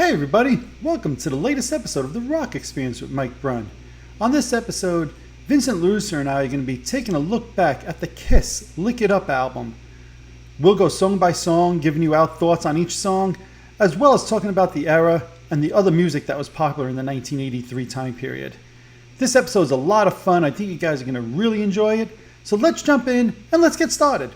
Hey everybody, welcome to the latest episode of The Rock Experience with Mike Brunn. On this episode, Vincent LaRussa and I are going to be taking a look back at the Kiss Lick It Up album. We'll go song by song, giving you our thoughts on each song, as well as talking about the era and the other music that was popular in the 1983 time period. This episode is a lot of fun. I think you guys are going to really enjoy it. So let's jump in and let's get started.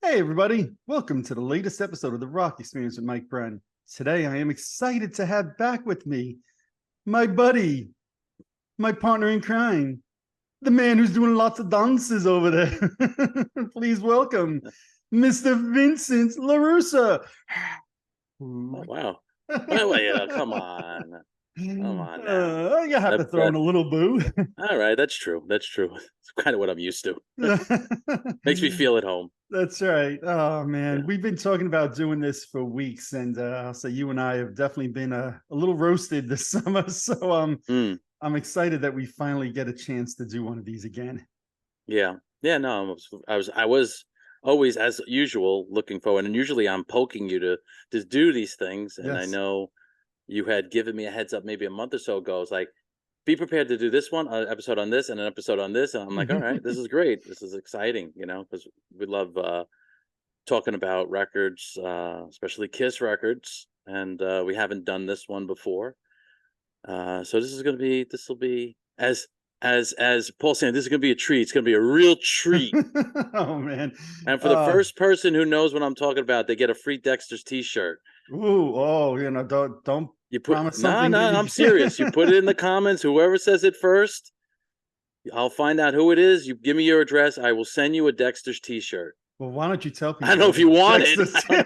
Hey everybody, welcome to the latest episode of The Rock Experience with Mike Brunn. Today I am excited to have back with me my buddy, my partner in crime, the man who's doing lots of dances over there. Please welcome Mr. Vincent LaRussa. Oh, wow. Well, yeah, come on. Come on now. You have to throw in a little boo. All right, that's true. That's true. It's kind of what I'm used to. Makes me feel at home. That's right. Oh man, Yeah. we've been talking about doing this for weeks, and I'll say you and I have definitely been a little roasted this summer. So I'm excited that we finally get a chance to do one of these again. Yeah. Yeah, no, I was always, as usual, looking forward, and usually I'm poking you to do these things, and I Yes. know you had given me a heads up maybe a month or so ago. It's like, be prepared to do this one, an episode on this and an episode on this. And I'm like, all right, this is great. This is exciting, because we love talking about records, especially Kiss records. And we haven't done this one before. So this will be as Paul saying, this is gonna be a treat. It's gonna be a real treat. Oh man. And for the first person who knows what I'm talking about, they get a free Dexter's t-shirt. Ooh, oh, don't You put promise no, something. I'm serious. You put it in the comments. Whoever says it first, I'll find out who it is. You give me your address. I will send you a Dexter's t-shirt. Well, why don't you tell people? I don't know if you want it. Why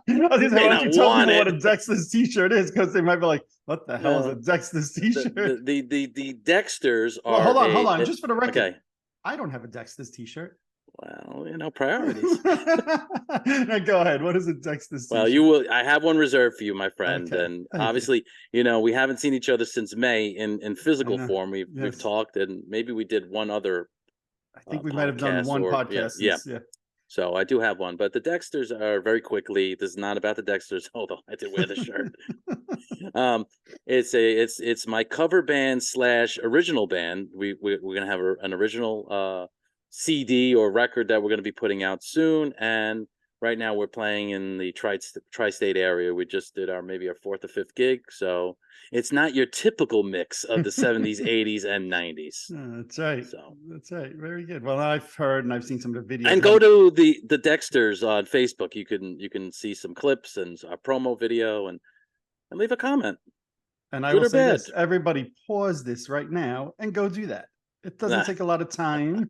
don't you tell people what a Dexter's t-shirt is? Because they might be like, "What the hell is a Dexter's t-shirt?" The Dexters are. Well, hold on. Just for the record, okay. I don't have a Dexter's t-shirt. Well, priorities. Now go ahead. What is a Dexter's t-shirt? Well, you will. I have one reserved for you, my friend. Okay. And obviously, we haven't seen each other since May in physical form. We've talked, and maybe we did one other. I think we might have done one podcast. Yeah. So I do have one, but the Dexters are very quickly. This is not about the Dexters, although I did wear the shirt. It's my cover band / original band. We're gonna have an original CD or record that we're gonna be putting out soon, and right now we're playing in the tri-state area. We just did maybe our 4th or 5th gig, so it's not your typical mix of the 70s, 80s, and 90s. That's right. So that's right. Very good. Well, I've heard and I've seen some of the videos. And go to the Dexters on Facebook. You can see some clips and a promo video and leave a comment. And I will say this: everybody pause this right now and go do that. It doesn't take a lot of time,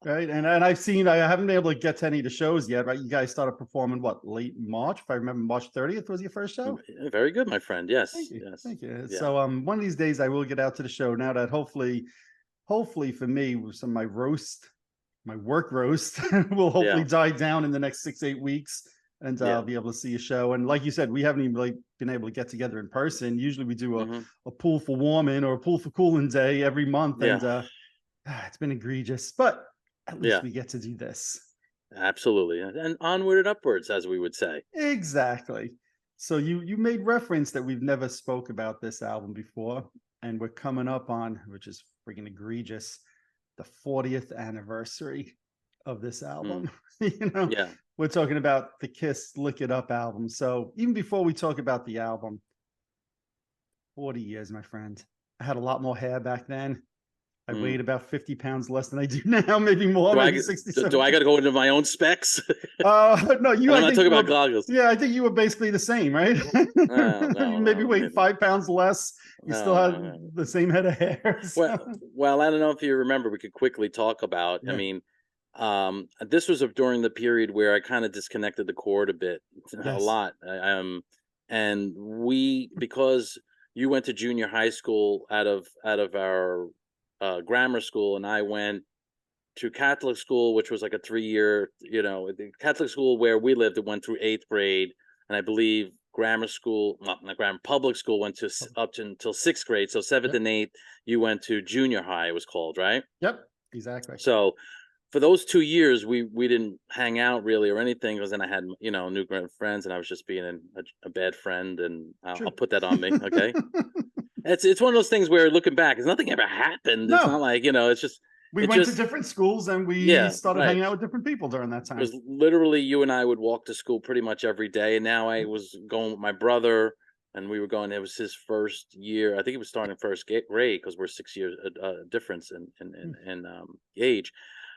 right? And I haven't been able to get to any of the shows yet, right? You guys started performing late March? If I remember, March 30th was your first show. Very good, my friend. Yes. Thank you. Yeah. So one of these days I will get out to the show. Now that hopefully for me, with some of my work roast will hopefully die down in the next 6-8 weeks. And I'll be able to see a show. And like you said, we haven't even really been able to get together in person. Usually we do a pool for warming or a pool for cooling day every month. And it's been egregious, but at least we get to do this. Absolutely. And onward and upwards, as we would say. Exactly. So you made reference that we've never spoke about this album before, and we're coming up on, which is freaking egregious, the 40th anniversary of this album. We're talking about the Kiss Lick It Up album. So even before we talk about the album, 40 years, my friend. I had a lot more hair back then. I weighed about 50 pounds less than I do now, maybe more, maybe 67. Do I got to go into my own specs? No, you. I'm I not think talking you about were, goggles. yeah, I think you were basically the same, right? You maybe No. weighed 5 pounds less. You still had No. the same head of hair. So. Well, I don't know if you remember. We could quickly talk about. Yeah. I mean, this was during the period where I kind of disconnected the cord a bit, a Yes. lot. And we, because you went to junior high school out of our grammar school, and I went to Catholic school, which was like a 3-year, the Catholic school where we lived, it went through 8th grade, and I believe grammar school, well, not grammar, public school went to up to until 6th grade. So 7th Yep. and 8th, you went to junior high, it was called, right? Yep. Exactly. So for those 2 years, we didn't hang out really or anything, because then I had new friends, and I was just being a bad friend, and I'll put that on me. Okay, it's one of those things where looking back, nothing ever happened. It's not No. like it's just. We went to different schools, and we started hanging out with different people during that time. It was literally you and I would walk to school pretty much every day. And now I was going with my brother, and we were going. It was his first year. I think he was starting first grade, because we're 6 years difference in age.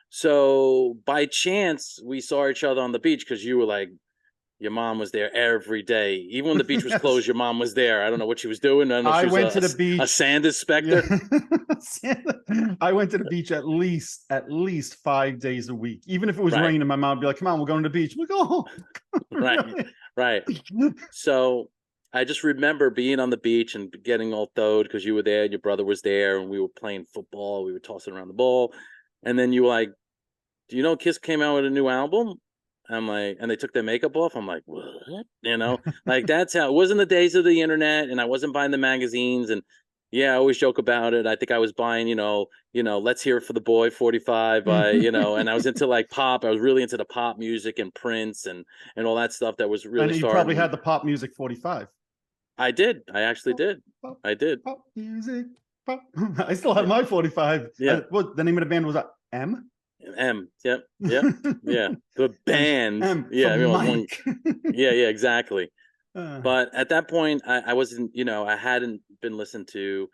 So by chance, we saw each other on the beach, because you were like, your mom was there every day. Even when the beach was closed, your mom was there. I don't know what she was doing. I don't know if she was went to the beach. A sand inspector. Yeah. I went to the beach at least 5 days a week. Even if it was raining, my mom would be like, come on, we're going to the beach. We go. Right. So I just remember being on the beach and getting all throwed, because you were there and your brother was there, and we were playing football. We were tossing around the ball. And then you were like, do you know Kiss came out with a new album? I'm like, and they took their makeup off. I'm like, what? Like, that's how it was in the days of the internet, and I wasn't buying the magazines. And yeah, I always joke about it. I think I was buying, Let's Hear It for the Boy 45 by, and I was into like pop. I was really into the pop music and Prince and all that stuff that was really and you probably had the pop music 45. I did. I actually did. I did. Pop music. Pop. I still have my 45. Yeah. What the name of the band was? M. Yep. Yeah. The band. M yeah. Mike. Yeah. Exactly. But at that point, I wasn't. I hadn't been listened to.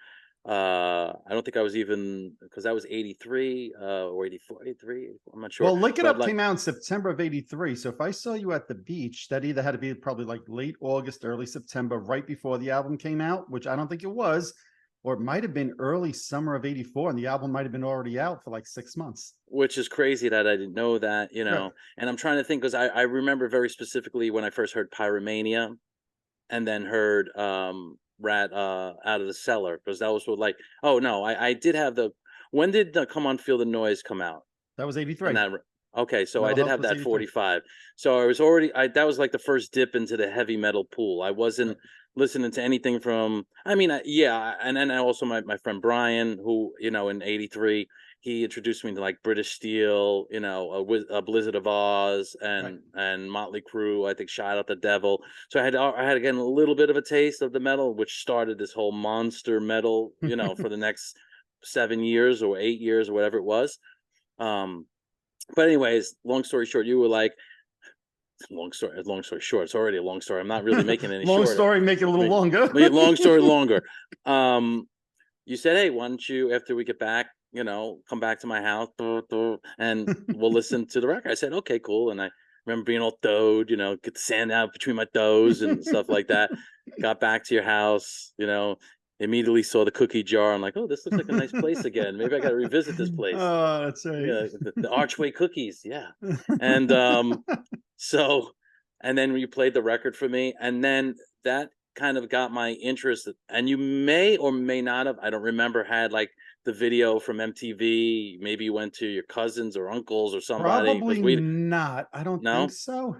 I don't think I was even, because that was 83 or 84, 83. I'm not sure. Well, Lick It Up came out in September of 83. So if I saw you at the beach, that either had to be probably like late August, early September, right before the album came out, which I don't think it was. Or it might have been early summer of 84, and the album might have been already out for like 6 months. Which is crazy that I didn't know that, Right. And I'm trying to think, because I remember very specifically when I first heard Pyromania, and then heard Rat Out of the Cellar, because that was like, oh no, I did have when did Come On Feel the Noise come out? That was 83. Okay, so Metal I did Health have was that 83. 45. So I was already, that was like the first dip into the heavy metal pool. I wasn't listening to anything from, and then also my friend Brian, who, in 83, he introduced me to like British Steel, a Blizzard of Oz, and Motley Crue, I think Shot at the Devil. So I had again a little bit of a taste of the metal, which started this whole monster metal, for the next 7 years or 8 years or whatever it was. But anyways, long story short, you were like, long story short, it's already a long story. I'm not really making any long shorter. story, make it a little longer. Long story longer. You said, hey, why don't you, after we get back, come back to my house and we'll listen to the record. I said, okay, cool. And I remember being all throwed, get the sand out between my toes and stuff like that. Got back to your house, immediately saw the cookie jar. I'm like, oh, this looks like a nice place again. Maybe I got to revisit this place. Oh, that's right. Yeah, the Archway cookies. Yeah. And so, and then you played the record for me, and then that kind of got my interest. And you may or may not have, I don't remember, had like the video from MTV. Maybe you went to your cousins or uncles or somebody. Probably not. I don't think so.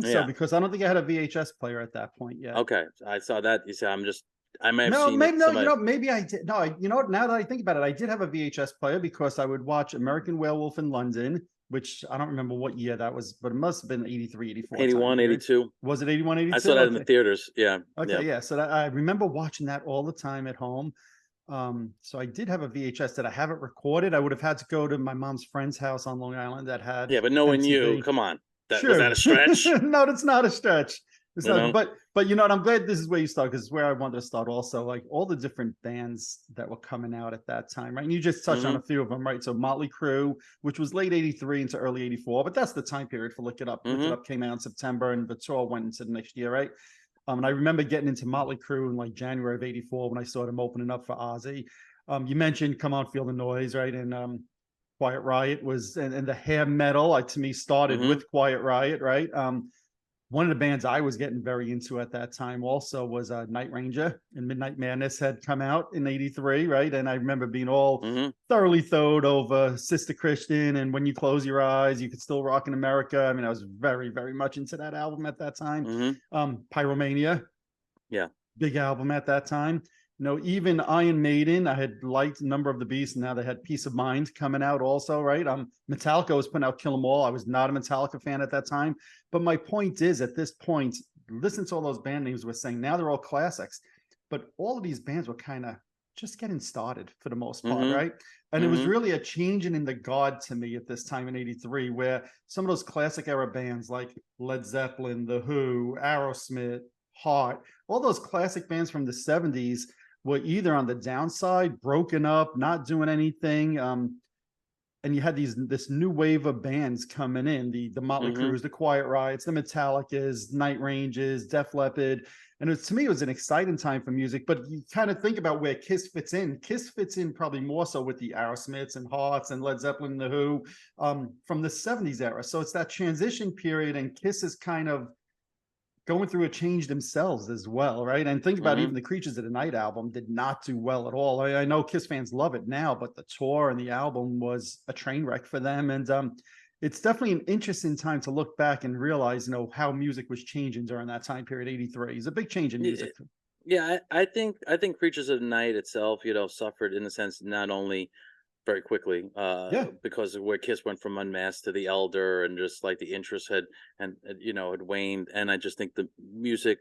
Yeah. Because I don't think I had a VHS player at that point yet. Okay, I saw that. You see, I may have seen maybe, it. No, maybe I did. No, now that I think about it, I did have a VHS player, because I would watch American Werewolf in London, which I don't remember what year that was, but it must have been 83, 84. 81, 82. Was it 81, 82? I saw that in the theaters. Yeah. Okay, yeah. So I remember watching that all the time at home. So I did have a VHS that I haven't recorded. I would have had to go to my mom's friend's house on Long Island that had. Yeah, but knowing MTV. you, come on. Sure. Was that a stretch? No, that's not a stretch. you know. But you know what? I'm glad this is where you start, because it's where I wanted to start also. Like all the different bands that were coming out at that time, right? And you just touched on Mm-hmm. a few of them, right? So Motley Crue, which was late '83 into early '84, but that's the time period for Lick It Up. Lick It Mm-hmm. Up came out in September, and the tour went into the next year, right? And I remember getting into Motley Crue in like January of '84 when I saw them opening up for Ozzy. You mentioned "Come On, Feel the Noise," right? And Quiet Riot was, and the hair metal, to me, started Mm-hmm. with Quiet Riot, right? One of the bands I was getting very into at that time also was Night Ranger, and Midnight Madness had come out in '83, right? And I remember being all Mm-hmm. thoroughly thrilled over Sister Christian and When You Close Your Eyes, You Could Still Rock in America. I mean, I was very, very much into that album at that time. Mm-hmm. Pyromania, Yeah. big album at that time. You know, even Iron Maiden, I had liked a number of the Beasts, and now they had Peace of Mind coming out also, right? Metallica was putting out Kill 'Em All. I was not a Metallica fan at that time, but my point is, at this point, listen to all those band names we're saying. Now they're all classics, but all of these bands were kind of just getting started for the most part, Mm-hmm. right? And it was Mm-hmm. really a changing in the guard to me at this time in '83, where some of those classic era bands like Led Zeppelin, The Who, Aerosmith, Heart, all those classic bands from the '70s were either on the downside, broken up, not doing anything. And you had this new wave of bands coming in, the Motley Mm-hmm. Crues, the Quiet Riots, the Metallicas, Night Ranges, Def Leppard. And to me, it was an exciting time for music. But you kind of think about where Kiss fits in. Kiss fits in probably more so with the Aerosmiths and Hearts and Led Zeppelin and The Who from the '70s era. So it's that transition period, and Kiss is kind of going through a change themselves as well, right? And think about Mm-hmm. even the Creatures of the Night album did not do well at all. I know Kiss fans love it now, but the tour and the album was a train wreck for them. And it's definitely an interesting time to look back and realize, how music was changing during that time period. '83 is a big change in music. Yeah, I think Creatures of the Night itself, suffered in the sense not only very quickly, Yeah, because of where Kiss went from Unmasked to The Elder, and just like the interest had waned, and I just think the music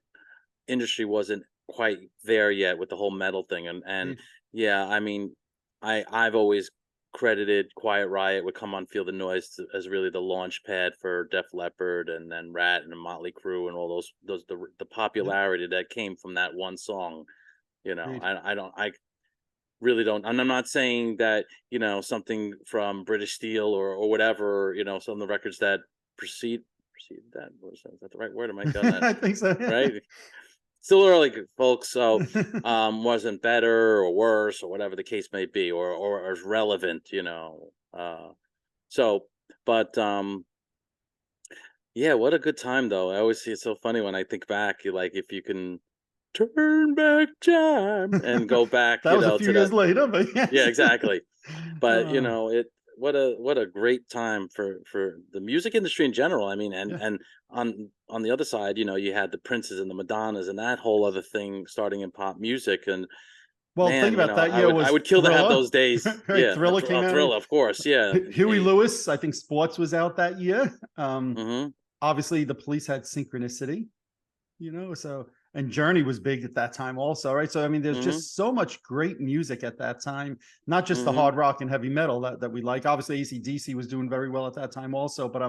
industry wasn't quite there yet with the whole metal thing, and indeed. yeah, I mean, I've always credited Quiet Riot with Come On Feel the Noise as really the launch pad for Def Leppard, and then Rat and the Motley Crue, and all the Yeah, popularity that came from that one song. indeed. I really don't, and I'm not saying that something from British Steel or whatever, some of the records that precede that, is that the right word? Am I done that I think so. right? Still early, folks. So wasn't better or worse or whatever the case may be, or as relevant, so, but yeah, what a good time though. I always see it's so funny when I think back, like if you can turn back time and go back, That was a few to that. years later, but Yeah, yes. exactly. But uh, it what a great time for the music industry in general. I mean, yeah. and on the other side, you had the Princes and the Madonnas and that whole other thing starting in pop music. And Well, think man, about that I year would I was would kill to have Thriller, those days. right? Yeah, Thriller came a out. thrill, of course. Yeah. Huey Lewis, I think Sports was out that year. Mm-hmm. Obviously, the Police had Synchronicity, so, and Journey was big at that time also, right? So, I mean, there's Mm-hmm. just so much great music at that time, not just the Mm-hmm. hard rock and heavy metal that we like. Obviously, AC/DC was doing very well at that time also, but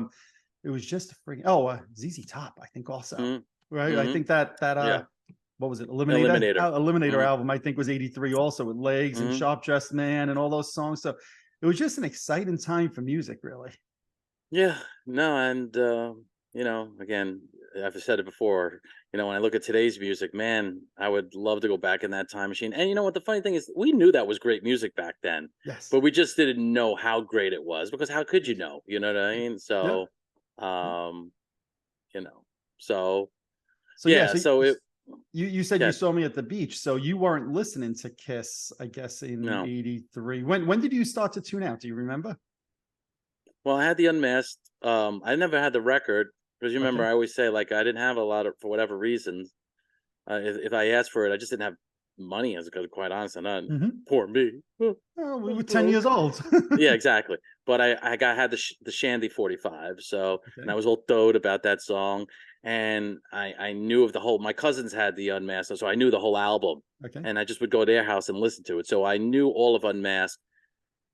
it was just a freaking, ZZ Top, I think also, Mm-hmm. right? I Mm-hmm. think that Yeah. what was it? Eliminator. Eliminator. Eliminator Mm-hmm. album, I think, was '83 also, with Legs and Mm-hmm. Sharp Dressed Man and all those songs. So it was just an exciting time for music, really. Yeah, no, and again, I've said it before. When I look at today's music, man, I would love to go back in that time machine. And you know what? The funny thing is, we knew that was great music back then, Yes. but we just didn't know how great it was, because how could you know? You know what I mean? Yeah. So, Yeah. um, you know, so So yeah, yeah, so so it, you said you yeah, saw me at the beach, so you weren't listening to Kiss, I guess, in no. '83. When did you start to tune out? Do you remember? Well, I had the Unmasked. I never had the record, because you remember Okay. I always say, like, I didn't have a lot of, for whatever reasons. If I asked for it, I just didn't have money. As quite honest, and not Mm-hmm. poor me. Oh, we I'm were 10 years broke. old. Yeah, exactly. But I had the Shandy 45. So, and Okay. I was all doted about that song, and I knew of the whole. My cousins had the Unmasked, so I knew the whole album, Okay. and I just would go to their house and listen to it. So I knew all of Unmasked,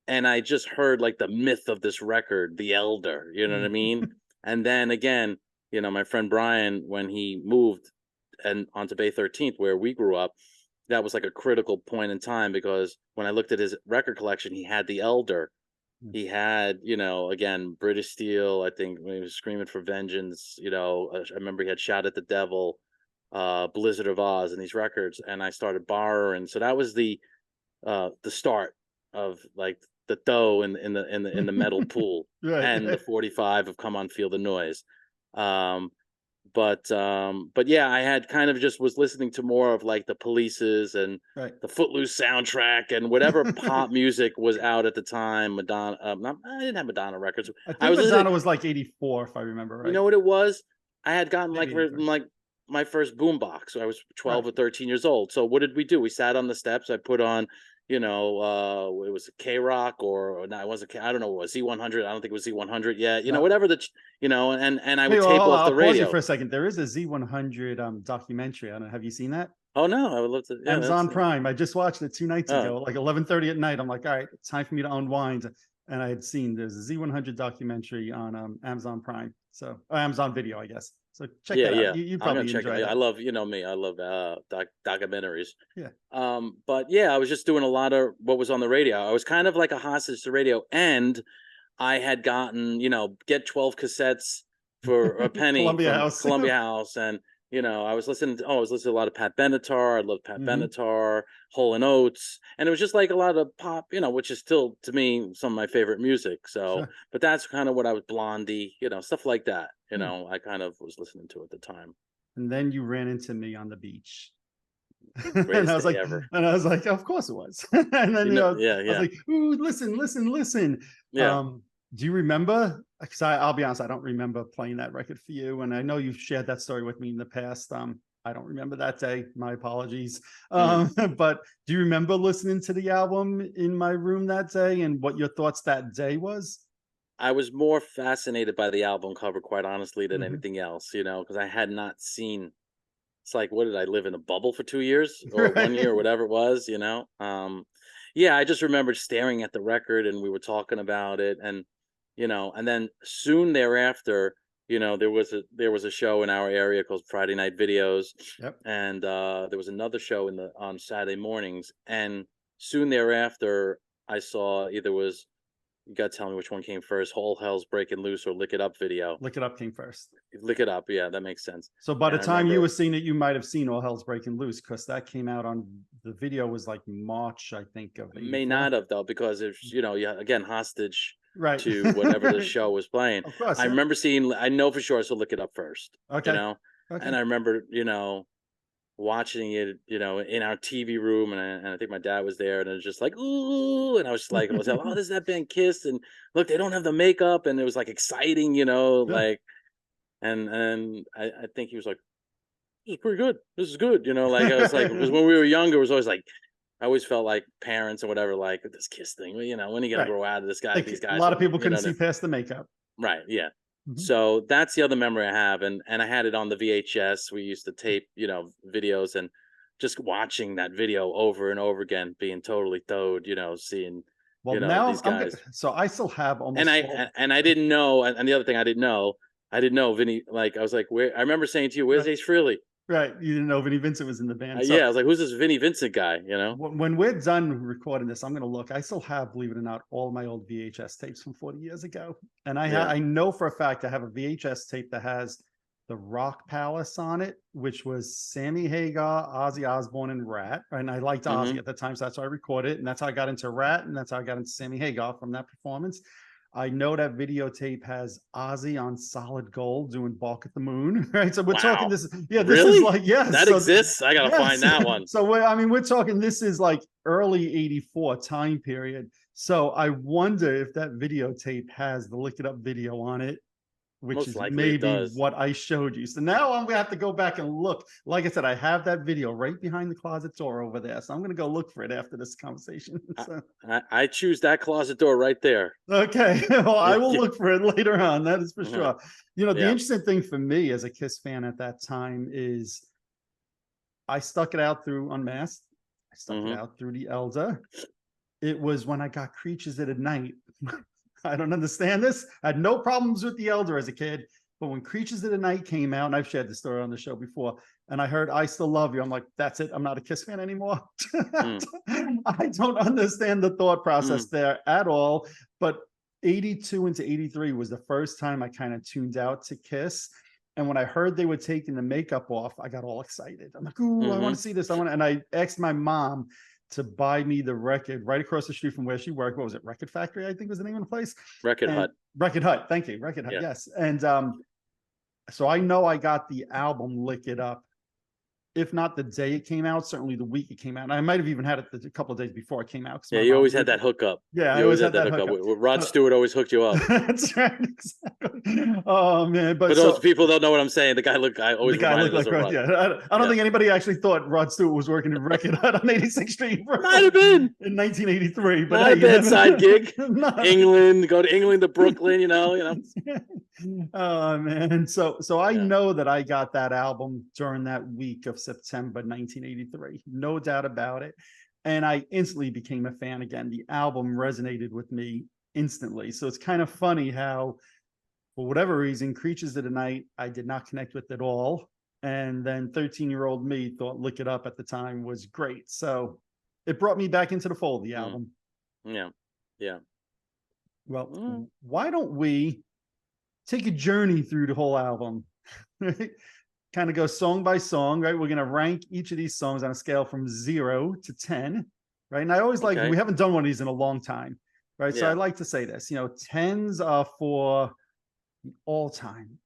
and I just heard like the myth of this record, The Elder. You know what I Mm. mean? And then again, my friend Brian, when he moved and onto Bay 13th, where we grew up, that was like a critical point in time, because when I looked at his record collection, he had The Elder. Mm. He had, again, British Steel, I think, when he was Screaming for Vengeance, I remember he had Shout at the Devil, Blizzard of Oz, and these records, and I started borrowing. So that was the start of like the dough in the metal pool, Right. and the 45 of Come On Feel the Noise. Um but yeah, I had kind of just was listening to more of like the Police's and Right. the Footloose soundtrack and whatever pop music was out at the time. Madonna, I didn't have Madonna records. I I think was listening. Madonna was like 84, if I remember You right. know what it was? I had gotten Maybe 83. like my first boombox. So I was 12 Right. or 13 years old. So what did we do? We sat on the steps. I put on, it was a K Rock, or no, it wasn't K, I don't know what it was, Z100. I don't think it was Z100 yet. No. Whatever and I Hey, would well, tape off I'll the pause you radio. for a second. There is a Z100 documentary. I don't know. Have you seen that? Oh no, I would love to. Yeah, Amazon that's Prime. I just watched it 2 nights oh ago, like 11:30 at night. I'm like, all right, it's time for me to unwind. And I had seen there's a Z100 documentary on Amazon Prime, so Amazon Video, I guess. So check yeah, that out. yeah. You I'm gonna probably check it. enjoy I that. love, me. I love documentaries. Yeah. But yeah, I was just doing a lot of what was on the radio. I was kind of like a hostage to radio, and I had gotten, get 12 cassettes for a penny Columbia from House. Columbia House. And, I was listening to, to a lot of Pat Benatar. I love Pat Mhm. Benatar, Hole and Oates. And it was just like a lot of pop, which is still to me some of my favorite music. So, Sure. but that's kind of what I was, Blondie, stuff like that, Hmm. I kind of was listening to at the time. And then you ran into me on the beach. and I Greatest was day like, ever. of course it was. and then Yeah, I was yeah, like, ooh, listen. yeah. Do you remember? Because I'll be honest, I don't remember playing that record for you, and I know you've shared that story with me in the past. I don't remember that day. My apologies. Mm. But do you remember listening to the album in my room that day, and what your thoughts that day was? I was more fascinated by the album cover, quite honestly, than Mhm. anything else, because I had not seen. It's like, what did I live in a bubble for 2 years or one Right. year or whatever it was? Yeah, I just remember staring at the record, and we were talking about it, and then soon thereafter, there was a show in our area called Friday Night Videos, Yep. and there was another show on Saturday mornings, and soon thereafter, I saw either was you got to tell me which one came first, Whole Hell's Breaking Loose or Lick It Up video. Look It Up came first. Lick It Up, yeah, that makes sense. So by the And I time you remember were seeing it, you might have seen All Hell's Breaking Loose, because that came out on the video was like March, I think, of may 84. not have, though, because it's, yeah, again, hostage Right. to whatever the show was playing. Of course. I Yeah. remember seeing, I know for sure, so Look It Up first, Okay. and Okay. I remember, watching it, in our TV room, and I think my dad was there, and it was just like, ooh, and I was like, oh, this is that band Kiss, and look, they don't have the makeup, and it was like exciting, Yeah. like, and I think he was like, this is pretty good. This is good. Like I was like, because when we were younger, it was always like, I always felt like parents or whatever, like this Kiss thing. Well, when are you gonna Right. grow out of this guy? Like These a guys lot are, of people you couldn't know, see past the makeup. right? Yeah. Mhm. So that's the other memory I have, and I had it on the VHS. We used to tape, videos, and just watching that video over and over again, being totally thrilled, seeing, Well, now these I'm good. guys. So I still have And almost all. I didn't know, and the other thing I didn't know Vinny. Like I was like, where? I remember saying to you, "Where's Right. Ace Frehley?" Right. You didn't know Vinnie Vincent was in the band. So Yeah, I was like, "Who's this Vinny Vincent guy?" when we're done recording this, I'm going to look. I still have, believe it or not, all my old VHS tapes from 40 years ago. And Yeah. I know for a fact I have a VHS tape that has the Rock Palace on it, which was Sammy Hagar, Ozzy Osbourne, and Rat. And I liked Ozzy Mm-hmm. at the time, so that's why I recorded it. And that's how I got into Rat, and that's how I got into Sammy Hagar from that performance. I know that videotape has Ozzy on Solid Gold doing Balk at the Moon, right? So we're talking Wow. this. Yeah, this is Really? like, yes. That So exists? I gotta find yes. that one. So we're talking, this is like early 84 time period. So I wonder if that videotape has the Lick It Up video on it, which Most is likely it maybe does. what I showed you. So now I'm gonna have to go back and look. Like I said, I have that video right behind the closet door over there. So I'm gonna go look for it after this conversation. So, I choose that closet door right there. okay. Well, I Yeah. will look for it later on. That is for sure. The Yeah. interesting thing for me as a Kiss fan at that time is I stuck it out through Unmasked. I stuck it Mm-hmm. out through The Elder. It was when I got Creatures at Night. I don't understand this. I had no problems with The Elder as a kid, But when Creatures of the Night came out, and I've shared the story on the show before, and I heard I Still Love You, I'm like, that's it. I'm not a Kiss fan anymore. Mm, I don't understand the thought process mm, there at all. But 82 into 83 was the first time I kind of tuned out to Kiss. And when I heard they were taking the makeup off, I got all excited. I'm like, ooh, I want mm-hmm. to see this. And I asked my mom to buy me the record right across the street from where she worked. What was it? Record Factory, I think was the name of the place. Record And Hut. Record Hut. Thank you. Record Hut. Yeah. Yes. And so I know I got the album Lick It Up, if not the day it came out, certainly the week it came out. And I might have even had it a couple of days before it came out. Yeah, My you mom always had that hookup. Yeah, I You always always had had that that hookup. hookup. Rod Stewart always hooked you up. That's right, exactly. Oh man, For but those so people don't know what I'm saying, I the always guy looked reminded us like of Rod. Rod. Yeah, I don't Yeah. think anybody actually thought Rod Stewart was working in Record Hut on 86th Street Might have been. in 1983. But Not hey, a you bad never side gig. No. England, go to England to Brooklyn, you know. Oh man, so I Yeah. know that I got that album during that week of September 1983, no doubt about it, and I instantly became a fan again. The album resonated with me instantly. So it's kind of funny how, for whatever reason, Creatures of the Night I did not connect with at all, and then 13-year-old me thought Lick It Up at the time was great. So it brought me back into the fold, the album. Yeah. Yeah. Well, Mm. why don't we take a journey through the whole album? Kind of go song by song, right? We're going to rank each of these songs on a scale from 0 to 10, right? And I always like, Okay. we haven't done one of these in a long time, right? So I Yeah. like to say this, 10s are for all-time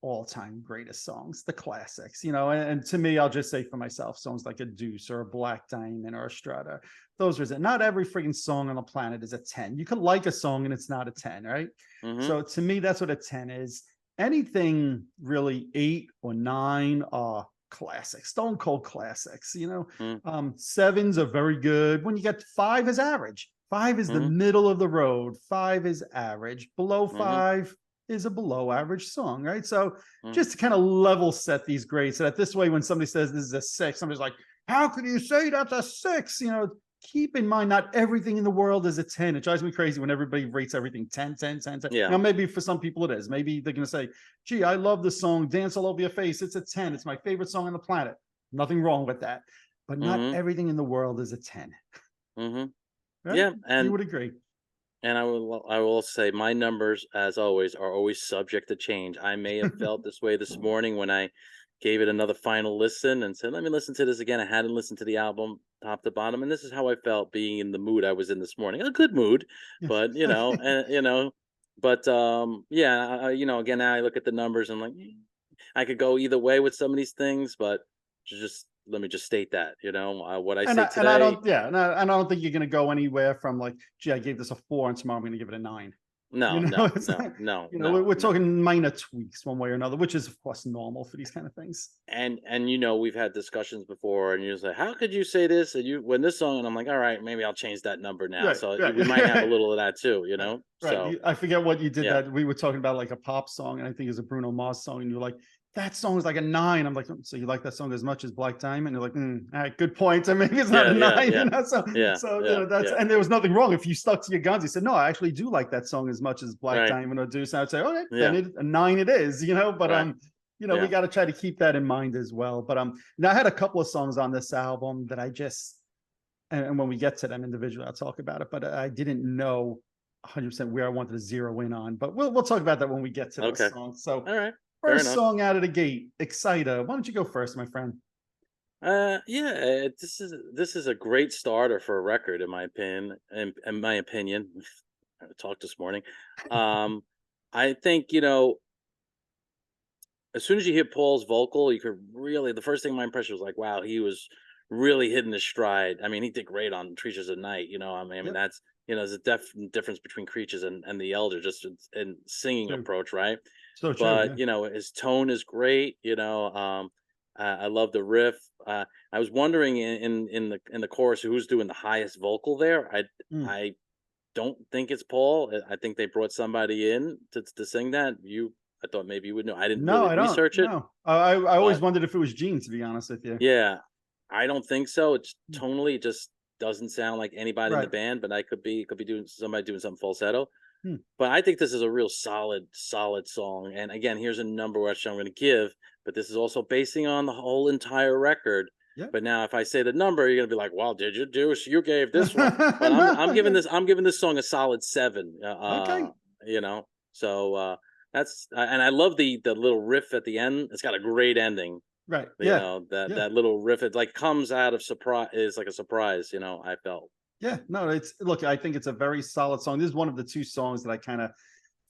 greatest songs, the classics, and to me, I'll just say for myself, songs like a Deuce or a Black Diamond or a Strutter, those are it. Not every friggin' song on the planet is a 10. You could like a song and it's not a 10, right? Mm-hmm. So to me, that's what a 10 is. Anything really 8 or 9 are classics, stone cold classics. Sevens are very good. When you get 5 is average. 5 is the middle of the road. 5 is average. Below 5 is a below average song, right? So just to kind of level set these grades, so that this way, when somebody says this is a 6, somebody's like, how could you say that's a 6? Keep in mind, not everything in the world is a 10. It drives me crazy when everybody rates everything 10, 10, 10, 10. Yeah. Now, maybe for some people it is. Maybe they're going to say, gee, I love the song Dance All Over Your Face. It's a 10. It's my favorite song on the planet. Nothing wrong with that. But not everything in the world is a 10. Right? Yeah. And you would agree. And I will say my numbers, as always, are always subject to change. I may have felt this way this morning when I gave it another final listen and said, let me listen to this again. I hadn't listened to the album top to bottom, and this is how I felt being in the mood I was in this morning. A good mood, but again, now I look at the numbers and I could go either way with some of these things, but just let me just state that, what I say today. And I don't think you're going to go anywhere from like, gee, I gave this a 4 and tomorrow I'm going to give it a 9. No. We're talking minor tweaks one way or another, which is of course normal for these kind of things. And we've had discussions before, and you're like, how could you say this? And when this song, and I'm like, all right, maybe I'll change that number now. Right. We might have a little of that too, Right. So I forget what you did that we were talking about, like a pop song, and I think it's a Bruno Mars song, and you're like, that song is like a 9. I'm like, so you like that song as much as Black Diamond? And you're like, all right, good point. So maybe it's not a 9, and there was nothing wrong if you stuck to your guns. You said, no, I actually do like that song as much as Black Diamond or Deuce. And I'd say, okay, then a 9 it is, but we got to try to keep that in mind as well. But now I had a couple of songs on this album that I just, and when we get to them individually, I'll talk about it, but I didn't know 100% where I wanted to zero in on, but we'll talk about that when we get to those songs. So all right. First song out of the gate, Exciter. Why don't you go first, my friend? This is a great starter for a record, in my opinion. In my opinion, I talked this morning. I think as soon as you hear Paul's vocal, you could really. The first thing my impression was like, wow, he was really hitting his stride. I mean, he did great on Creatures of Night. That's there's a difference between Creatures and the Elder, just in singing approach, right? So true, but his tone is great. I love the riff. I was wondering in the chorus who's doing the highest vocal there. I don't think it's Paul. I think they brought somebody in to sing that. I thought maybe you would know. I didn't research it. No, I always wondered if it was Gene, to be honest with you. Yeah, I don't think so. It's tonally just doesn't sound like anybody in the band, but I could be doing something falsetto. Hmm. But I think this is a real solid song. And again, here's a number which I'm going to give, but this is also basing on the whole entire record. Yep. But now, if I say the number, you're going to be like, "Well, did you do? You gave this one." But I'm No, giving this song a solid 7. okay. You know, so that's and I love the little riff at the end. It's got a great ending. Right. You Yeah. know that Yeah. that little riff, it like comes out of surprise. Is like a surprise. You know, I felt. Yeah. No, it's look, I think it's a very solid song. This is one of the two songs that I kind of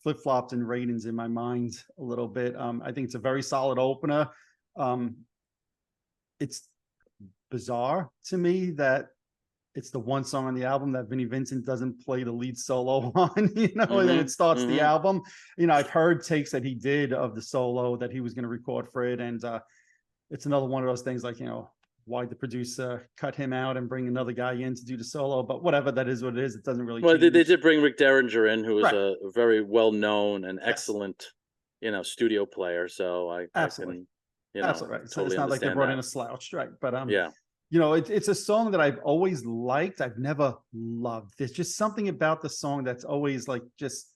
flip-flopped in ratings in my mind a little bit. I think it's a very solid opener. Um, it's bizarre to me that it's the one song on the album that Vinnie Vincent doesn't play the lead solo on, and then Mm-hmm. it starts the Mm-hmm. album. I've heard takes that he did of the solo that he was going to record for it. And it's another one of those things like, why the producer cut him out and bring another guy in to do the solo, but whatever, that is what it is. It doesn't really Well, they change. did bring Rick Derringer in, who is Right. a very well known and Yes, excellent, studio player. So I absolutely. can, Absolutely right. So it's totally not like they understand brought in that. a slouch, right? But Yeah. it's a song that I've always liked. I've never loved. There's just something about the song that's always like just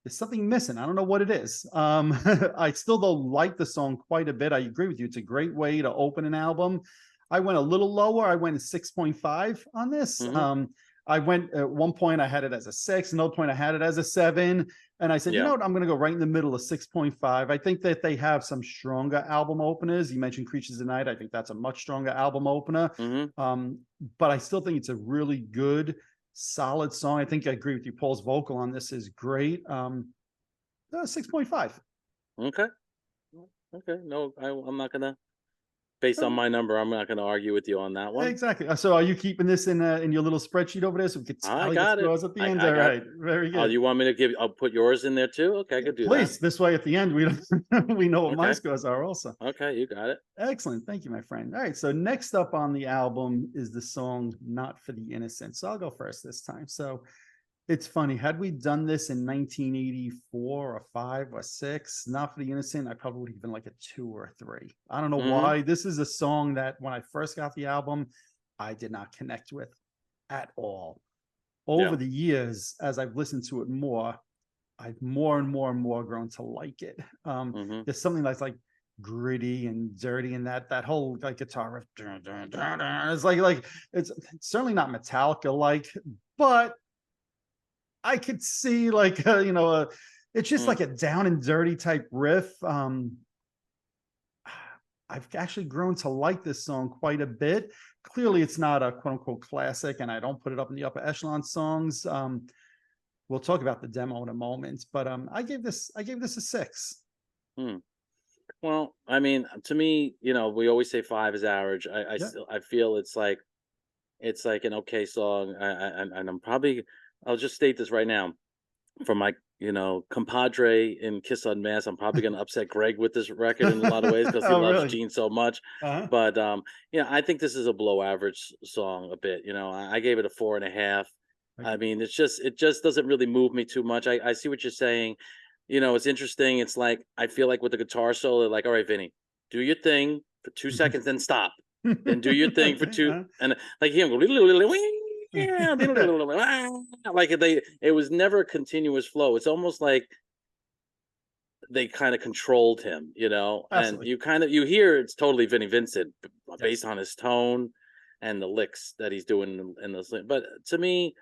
there's something missing. I don't know what it is. I still though like the song quite a bit. I agree with you. It's a great way to open an album. I went a little lower. I went 6.5 on this. Hmm. I went at one point I had it as a 6, another point I had it as a 7. And I said, you know Yeah. what, I'm gonna go right in the middle of 6.5. I think that they have some stronger album openers. You mentioned Creatures of the Night. I think that's a much stronger album opener. Hmm. But I still think it's a really good, solid song. I think I agree with you. Paul's vocal on this is great. 6.5. Okay. Okay. No, I'm not gonna. Based on my number, I'm not gonna argue with you on that one. Exactly. So are you keeping this in your little spreadsheet over there so we could I tally the got it. scores at the end? I All got. right. Very Oh, good. you want me to give? I'll put yours in there too. Okay, I could do that. Please, this way at the end we don't, we know what my Okay. scores are also. Okay, you got it. Excellent. Thank you, my friend. All right. So next up on the album is the song Not for the Innocent. So I'll go first this time. So it's funny. Had we done this in 1984 or 5 or 6, Not for the Innocent, I probably would have been like a 2 or a 3. I don't know Hmm. why. This is a song that when I first got the album, I did not connect with at all. Yeah. Over the years, as I've listened to it more, I've more and more and more grown to like it. Hmm. There's something that's like gritty and dirty, and that whole like guitar riff, it's like it's certainly not Metallica like, but I could see like it's just Mm. like a down and dirty type riff. I've actually grown to like this song quite a bit. Clearly, it's not a quote unquote classic, and I don't put it up in the upper echelon songs. We'll talk about the demo in a moment, but I gave this a 6. Mm. Well, I mean, to me, we always say 5 is average. Yeah. I feel it's like an okay song. And I'm probably, I'll just state this right now for my, compadre in Kiss Unmasked. I'm probably going to upset Greg with this record in a lot of ways because he Oh, loves really? Gene so much. Uh-huh. But I think this is a below average song a bit. I gave it a 4.5. I Okay. mean, it just doesn't really move me too much. I see what you're saying. It's interesting. It's like I feel like with the guitar solo, like, all right, Vinny, do your thing for 2 seconds, then stop. Then do your thing for Okay. two, Uh-huh. and like him go like it was never a continuous flow. It's almost like they kind of controlled him, and Absolutely. you hear it's totally Vinnie Vincent based Yes. on his tone and the licks that he's doing in this. But to me,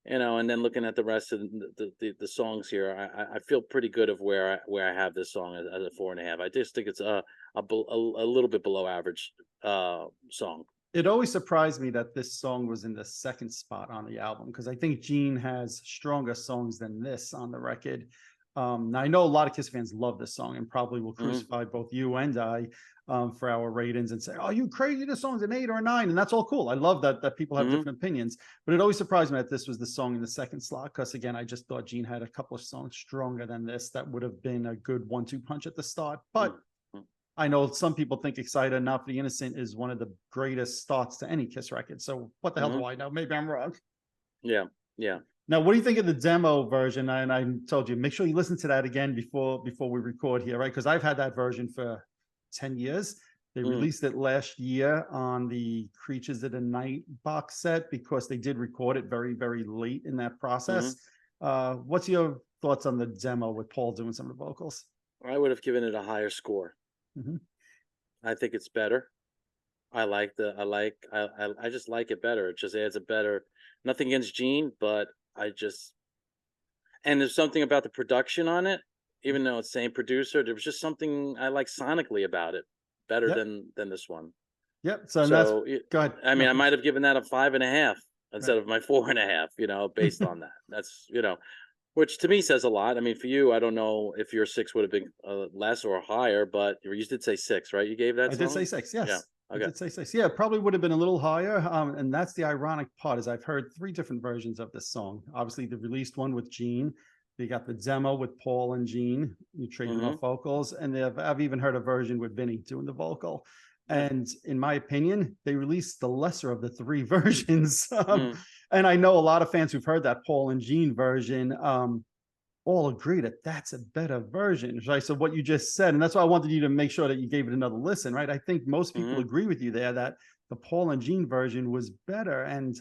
and then looking at the rest of the songs here, I feel pretty good of where I have this song as a 4.5. I just think it's a little bit below average song. It always surprised me that this song was in the second spot on the album because I think Gene has stronger songs than this on the record. Now I know a lot of Kiss fans love this song and probably will Mhm. crucify both you and I for our ratings and say, "Oh, you crazy? This song's an 8 or a 9," and that's all cool. I love that people have Mhm. different opinions, but it always surprised me that this was the song in the second slot because again, I just thought Gene had a couple of songs stronger than this that would have been a good 1-2 punch at the start, but Mm. Mm. I know some people think Exciter Not for the Innocent is one of the greatest starts to any Kiss record. So what the hell do Mhm. I know? Maybe I'm wrong. Yeah. Yeah. Now, what do you think of the demo version? And I told you, make sure you listen to that again before we record here, right? Because I've had that version for 10 years. They Mm. released it last year on the Creatures of the Night box set because they did record it very, very late in that process. Mhm. What's your thoughts on the demo with Paul doing some of the vocals? I would have given it a higher score. Hmm. I think it's better. I just like it better. It just adds a better, nothing against Gene, but I just, and there's something about the production on it, even though it's same producer, there was just something I like sonically about it better Yep. than this one. Yep. So and that's So go ahead. I mean, No, I might have given that a 5.5 right. instead of my 4.5, based on that. That's, which to me says a lot. I mean, for you, I don't know if your 6 would have been less or higher, but you did say 6, right? You gave that I did say song? 6. Yeah. Yes. I Okay. did say 6. Yeah, it probably would have been a little higher. And that's the ironic part is I've heard 3 different versions of this song. Obviously, the released one with Gene. You got the demo with Paul and Gene. You trading Mm-hmm. off vocals, and I've even heard a version with Vinny doing the vocal. Yeah. And in my opinion, they released the lesser of the 3 versions. Mm, And I know a lot of fans who've heard that Paul and Gene version. All agree that that's a better version, right? So what you just said, and that's why I wanted you to make sure that you gave it another listen, right? I think most people mm-hmm. agree with you there that the Paul and Gene version was better, and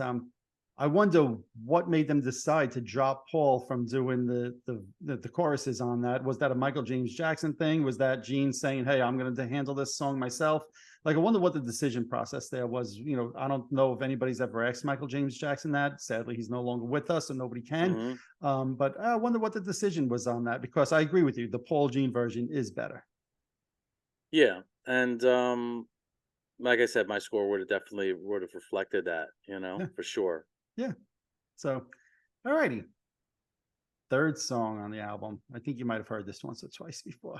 I wonder what made them decide to drop Paul from doing the choruses on that. Was that a Michael James Jackson thing? Was that Gene saying, "Hey, I'm going to handle this song myself"? Like, I wonder what the decision process there was. I don't know if anybody's ever asked Michael James Jackson that. Sadly, he's no longer with us, so nobody can. Mm-hmm. But I wonder what the decision was on that, because I agree with you. The Paul Gene version is better. Yeah. And like I said, my score would have reflected that, Yeah, for sure. yeah. So, all righty. Third song on the album. I think you might have heard this once or twice before.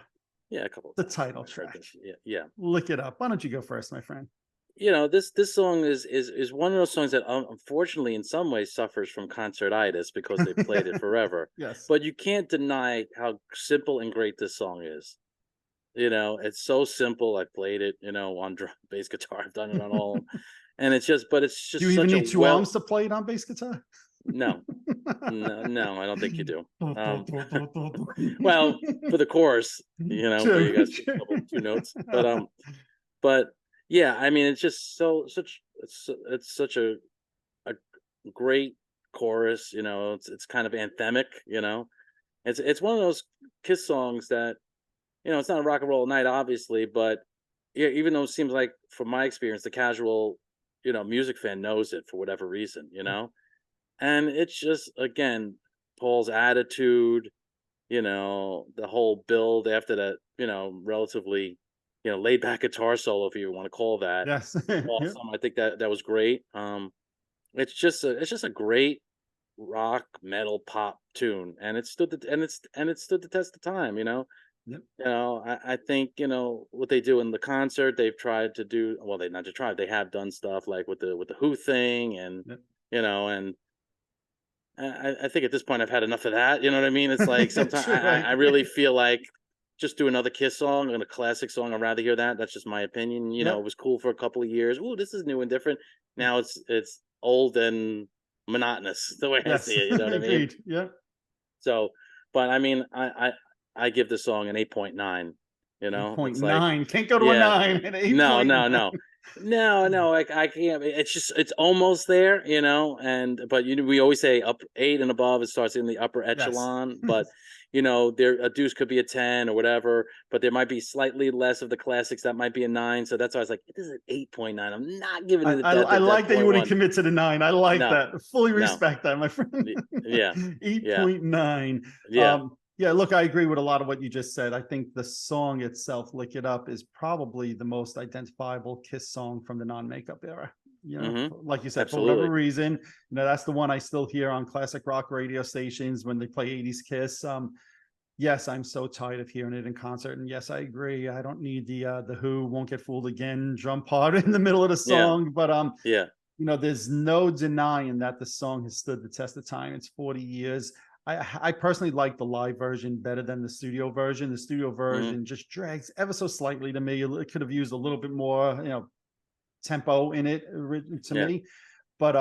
Yeah, a couple of The times I title might have heard track. this. Yeah, yeah. Look it up. Why don't you go first, my friend? This song is one of those songs that unfortunately in some ways suffers from concertitis because they played it forever. Yes. But you can't deny how simple and great this song is. It's so simple. I played it, on bass guitar. I've done it on all, and but it's Do you just even such a need 2 well. arms to play it on bass guitar? No, no, no, I don't think you do. Well, for the chorus, where you True, guys pick a couple 2 notes, but yeah, I mean, it's just it's such a great chorus. It's kind of anthemic. It's one of those Kiss songs that it's not a rock and roll night, obviously, but yeah, even though it seems like, from my experience, the casual music fan knows it for whatever reason. And it's just, again, Paul's attitude, the whole build after that, relatively, laid back guitar solo, if you want to call that Yes. Yep. awesome. I think that was great. It's just a great rock, metal, pop tune, and it stood the test of time. Yep. I think what they do in the concert. They've tried to do, well. They not to try. They have done stuff like with the Who thing, and Yep. and I think at this point I've had enough of that. You know what I mean? It's like sometimes True, I I really agree. feel like just do another Kiss song and a classic song. I'd rather hear that. That's just my opinion. It Yep. was cool for a couple of years. Ooh, this is new and different. Now it's old and monotonous the way I see Yes. it. You know what I mean? Agreed. Yep. So, but I mean, I give the song an 8.9. It's like, 8.9. Can't go to a yeah, 9 and no, no, no. 8.9. No, no, I can't. It's almost there, and but we always say up 8 and above. It starts in the upper Yes. echelon, but there a deuce could be a 10 or whatever, but there might be slightly less of the classics that might be a 9. So that's why I was like, it is an 8.9. I'm not giving I, it a I, death I of death like that you point wouldn't one. commit to the 9. I like No, that. Fully no, respect that, my friend. yeah, yeah, 8.9. yeah. Yeah, look, I agree with a lot of what you just said. I think the song itself, Lick It Up, is probably the most identifiable Kiss song from the non-makeup era. Mm-hmm. Like you said, for whatever Absolutely. reason, that's the one I still hear on classic rock radio stations when they play 80s Kiss. Yes, I'm so tired of hearing it in concert. And yes, I agree. I don't need the Who Won't Get Fooled Again jump part in the middle of the Yeah, song. But yeah. there's no denying that the song has stood the test of time. It's 40 years. I personally like the live version better than the studio version. The studio Mm-hmm. version just drags ever so slightly to me. It could have used a little bit more, tempo in it to Yeah. me. But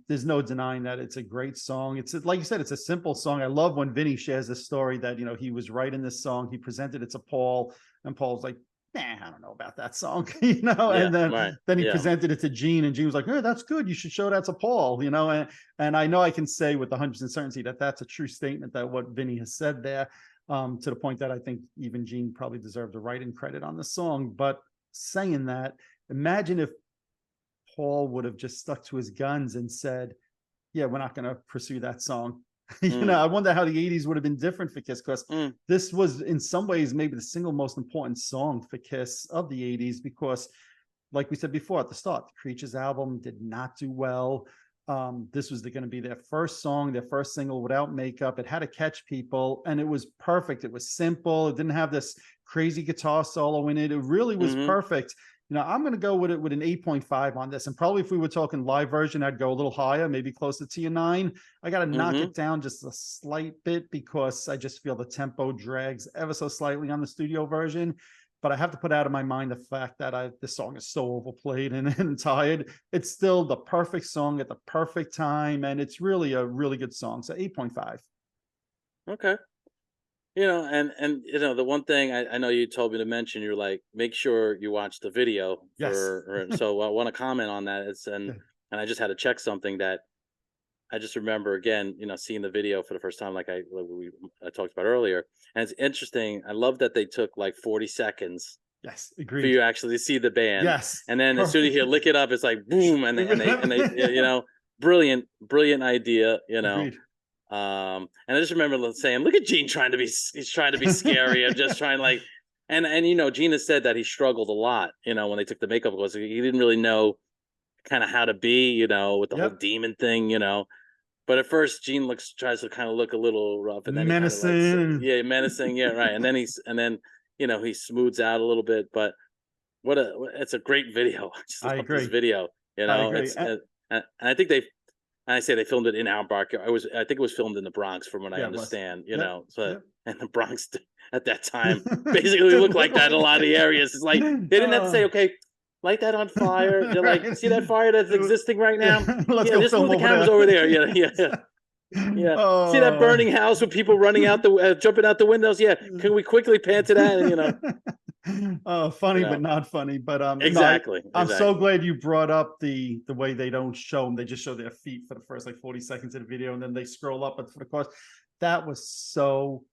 there's no denying that it's a great song. It's like you said, it's a simple song. I love when Vinny shares the story that he was writing this song. He presented it to Paul, and Paul's like, I don't know about that song, you know. Yeah, And right. then he Yeah. presented it to Gene, and Gene was like, "Oh, that's good. You should show that to Paul," you know. And I know I can say with 100% certainty that that's a true statement, that what Vinny has said there, to the point that I think even Gene probably deserved a writing credit on the song. But saying that, imagine if Paul would have just stuck to his guns and said, yeah, we're not going to pursue that song. You know, Mm, I wonder how the 80s would have been different for Kiss, because mm, this was in some ways maybe the single most important song for Kiss of the 80s, because like we said before at the start, the Creatures album did not do well. This was going to be their first song, their first single without makeup. It had to catch people, and it was perfect. It was simple. It didn't have this crazy guitar solo in it. It really was mm-hmm. perfect. You know, I'm going to go with it with an 8.5 on this. And probably if we were talking live version, I'd go a little higher, maybe closer to your 9. I got to knock Mm-hmm. it down just a slight bit because I just feel the tempo drags ever so slightly on the studio version. But I have to put out of my mind the fact that this song is so overplayed and tired. It's still the perfect song at the perfect time, and it's really a really good song. So 8.5. Okay. And the one thing I know you told me to mention, you're like, make sure you watch the video Yes. so I want to comment on that. And I just had to check something that I just remember again, seeing the video for the first time, I talked about earlier. And it's interesting. I love that they took like 40 seconds Yes. for Agreed. you actually to see the band. Yes. And then as soon as you Perfect. hear lick it up, it's like boom. And they, brilliant, brilliant idea, Agreed. And I just remember saying, "Look at Gene he's trying to be scary and just trying like." And Gene has said that he struggled a lot, when they took the makeup course. He didn't really know kind of how to be, with the whole Yep. demon thing. But at first, Gene tries to kind of look a little rough, and then he kind of lets, Menacing. yeah, menacing, yeah, right. And then he smooths out a little bit. But it's a great video. I just I love this agree. video. I agree. It's and I think I say they filmed it in our backyard. I think it was filmed in the Bronx, from what I Yeah, it was. understand. Yep. So Yep. and the Bronx at that time basically Didn't looked look like that in a like lot of the areas. It's like they didn't have to say, "Okay, light that on fire." They're like, right. "See that fire that's existing right now? Let's Yeah, go just move film the over cameras there. over there. Yeah, yeah, yeah, yeah. See that Oh. burning house with people running out jumping out the windows? Yeah, can we quickly pan to that?" And Oh, you funny but know, not funny. But no, exactly, I'm so exactly. glad you brought up the way they don't show them. They just show their feet for the first like 40 seconds of the video, and then they scroll up for the course. That was so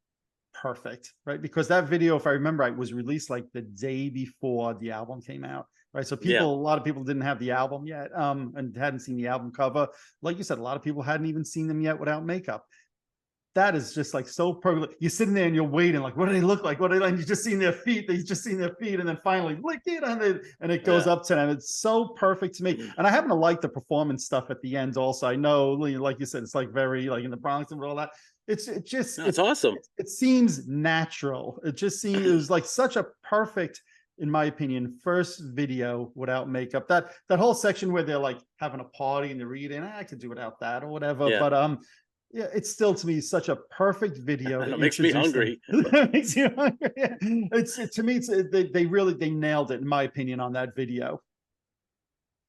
perfect, right? Because that video, if I remember right, was released like the day before the album came out, right? So a Yeah. lot of people didn't have the album yet, and hadn't seen the album cover. Like you said, a lot of people hadn't even seen them yet without makeup. That is just like so perfect. You're sitting there and you're waiting, like, what do they look like? What do they like? You just seen their feet. They just seen their feet, and then finally lick it, and it goes Yeah. up to them. It's so perfect to me. And I happen to like the performance stuff at the end also. I know, like you said, it's like very like in the Bronx and all that. No, it's awesome. It seems natural. It was like such a perfect, in my opinion, first video without makeup. That whole section where they're like having a party and they're eating, I could do without that or whatever. Yeah. But yeah, it's still to me such a perfect video And to it makes me introduce them. hungry. It makes you hungry. It's to me, they really they nailed it in my opinion on that video.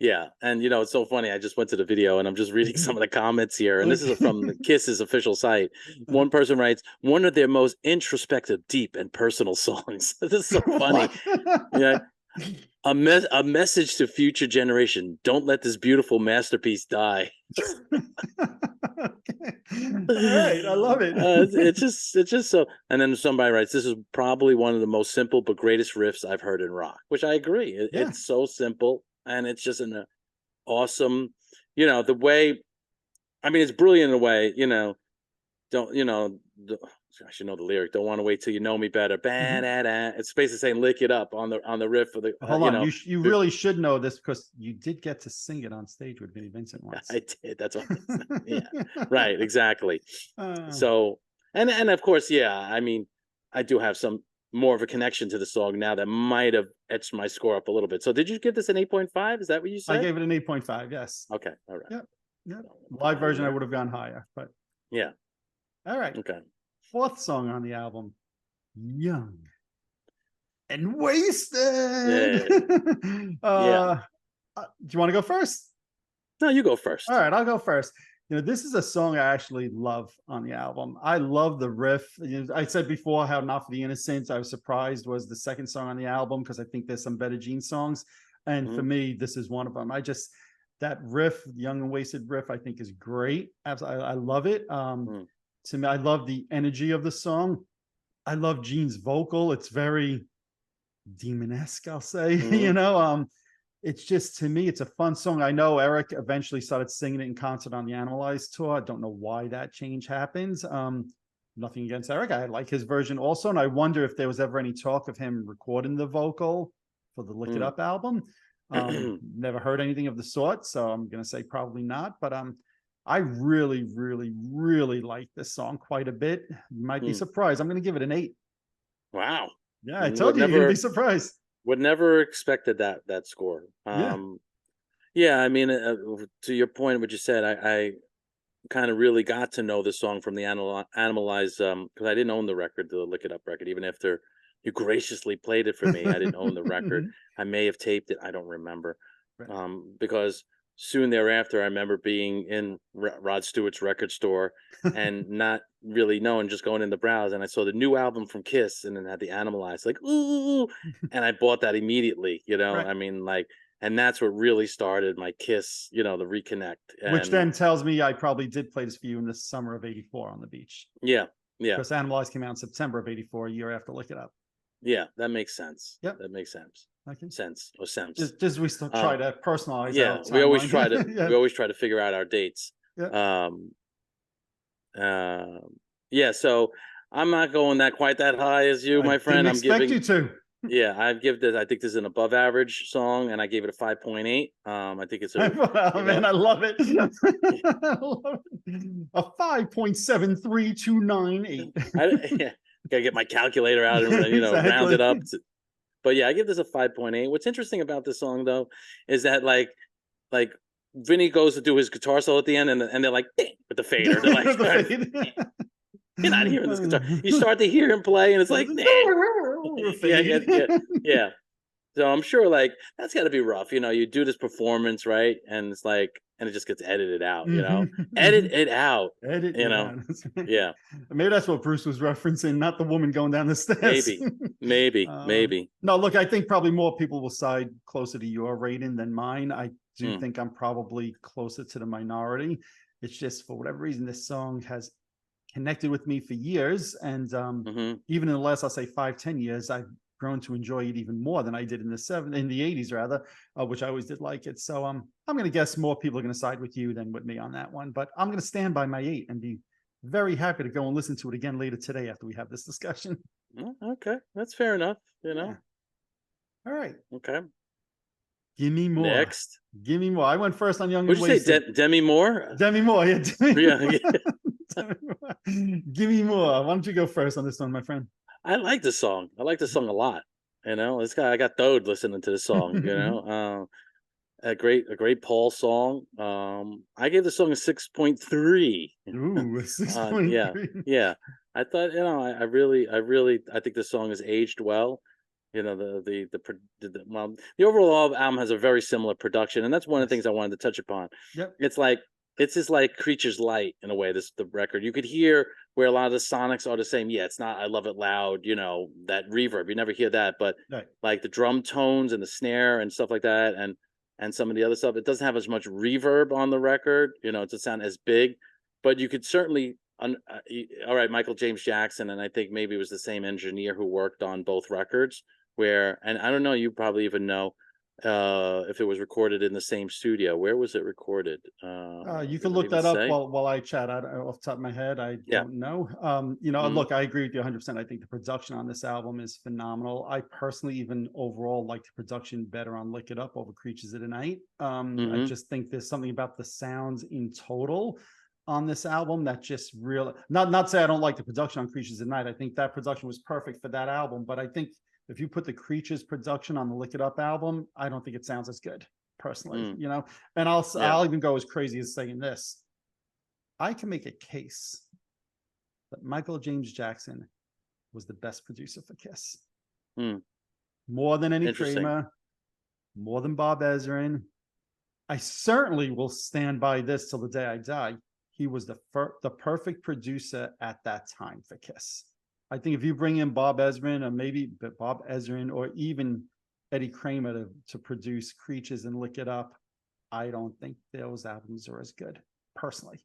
Yeah, and it's so funny. I just went to the video and I'm just reading some of the comments here, and this is Okay. from the Kiss's official site. One person writes, "One of their most introspective, deep, and personal songs." This is so funny. What? Yeah, a message to future generation. Don't let this beautiful masterpiece die. Okay. All right, I love it. It's just so. And then somebody writes, "This is probably one of the most simple but greatest riffs I've heard in rock," which I agree. Yeah, It's so simple, and it's just an awesome. The way. I mean, it's brilliant in a way. Don't I should know the lyric. Don't want to wait till you know me better. mhm. It's basically saying "lick it up" on the riff of the. Hold on. You really should know this because you did get to sing it on stage with Vinnie Vincent once. I did. That's what. Yeah. Right. Exactly. Uh, So, and of course, yeah. I mean, I do have some more of a connection to the song now that might have etched my score up a little bit. So, did you give this an 8.5? Is that what you I said? gave it an 8.5. Yes. Okay. All right. Yep. Yep. So, I'm gonna put Live that in version, I there. would have gone higher, but Yeah. all right. Okay. Fourth song on the album, Young and Wasted. Yeah. Yeah. Do you want to go first? No, you go All first. right, I'll go first. This is a song I actually love on the album. I love the riff. I said before how Not for the Innocent, I was surprised was the second song on the album because I think there's some better Gene songs. And for Mhm. me, this is one of them. That riff, Young and Wasted riff, I think is great. I love it. Mm. To me, I love the energy of the song. I love Gene's vocal. It's very demon-esque, I'll say. Mhm. It's just, to me, it's a fun song. I know Eric eventually started singing it in concert on the Animalized tour. I don't know why that change happens. Nothing against Eric. I like his version also. And I wonder if there was ever any talk of him recording the vocal for the Lick It Mm. Up album. Never heard anything of the sort. So I'm going to say probably not. But I really, really, really like this song quite a bit. You might be Mm. surprised. I'm going to give it an 8. Wow. Yeah, I Would told you you're going to be never surprised. would never expected that score. Yeah. Yeah, I mean, to your point, what you said, I kind of really got to know the song from the Animalize, because I didn't own the record, the Lick It Up record, even after you graciously played it for me. I didn't own the record. I may have taped it. I don't remember, Right. because soon thereafter, I remember being in Rod Stewart's record store and not really knowing, just going in the browse, and I saw the new album from Kiss, and it had the Animalize, like ooh, and I bought that immediately. Right. I mean, like, and that's what really started my Kiss, the reconnect. Which And then tells me I probably did play this for you in the summer of '84 on the beach. yeah, yeah, Because Animalize came out in September of '84, a year after Lick It Up. yeah, that makes sense. Yep. That makes sense. Okay. Sense or sense. Just we still try Um, to personalize our yeah, we always timeline. try to Yeah. we always try to figure out our dates. Yeah. Um, uh, yeah, so I'm not going that quite that high as you, I my didn't friend. I'm expect you giving to. Yeah, I think this is an above average song, and I gave it a 5.8. I think it's Oh you man, know, I love it. I love it. A 5.73298. yeah, gotta get my calculator out and round it Exactly. up. But yeah, I give this a 5.8. What's interesting about this song though is that like Vinny goes to do his guitar solo at the end, and they're like ding with the fader. They're like, The fade. you're not hearing this guitar. You start to hear him play, and it's like, nah. Yeah, yeah, Fade. yeah, yeah. So I'm sure like that's got to be rough. You do this performance, right? And it's like, and it just gets edited out. Edit Mhm. it out. Edit You it know, out. That's right. yeah, Maybe that's what Bruce was referencing, not the woman going down the stairs. maybe, maybe, maybe. No, look, I think probably more people will side closer to your rating than mine. I do Mm, think I'm probably closer to the minority. It's just for whatever reason, this song has connected with me for years. And hmm even in the last, I'll say 5-10 years, I've grown to enjoy it even more than I did in the 80s rather, which I always did like it. So I'm going to guess more people are going to side with you than with me on that one, but I'm going to stand by my 8 and be very happy to go and listen to it again later today after we have this discussion. Okay, that's fair enough. Yeah. All right. Okay. Gimme More. Next, Gimme More. I went first on Young and what'd you say, Wasted. Demi Moore? Demi Moore. Yeah. Demi Yeah, Moore. yeah. Demi Moore. Gimme More. Why don't you go first on this one, my friend? I like this song. I like this song a lot. I got throwed listening to this song. A great Paul song. I gave the song a 6.3. Ooh, Yeah, 6.3. yeah. I thought, I think this song has aged well. The overall album has a very similar production, and that's one of the Yes. things I wanted to touch upon. Yep. It's just like Creature's Light in a way. The record, you could hear where a lot of the sonics are the same. Yeah, it's not I Love It Loud, that reverb. You never hear that, but Right. like the drum tones and the snare and stuff like that, and some of the other stuff, it doesn't have as much reverb on the record. It doesn't sound as big, but you could certainly. All right, Michael James Jackson, and I think maybe it was the same engineer who worked on both records. And I don't know, you probably even know if it was recorded in the same studio. Where was it recorded? You can Does it look even that up say? while I chat. Off the top of my head, I Yeah. don't know. Mhm. Look, I agree with you 100%. I think the production on this album is phenomenal. I personally, even overall, like the production better on "Lick It Up" over "Creatures of the Night." I Mhm. just think there's something about the sounds in total on this album that just really not say I don't like the production on "Creatures of the Night." I think that production was perfect for that album, but I think if you put the Creatures production on the "Lick It Up" album, I don't think it sounds as good personally. Mm. And Yeah. I'll even go as crazy as saying this. I can make a case that Michael James Jackson was the best producer for Kiss. Mm. More than any Interesting. Kramer, more than Bob Ezrin. I certainly will stand by this till the day I die. he was the perfect producer at that time for Kiss. I think if you bring in Bob Ezrin, or maybe Bob Ezrin, or even Eddie Kramer to produce Creatures and Lick It Up, I don't think those albums are as good, personally.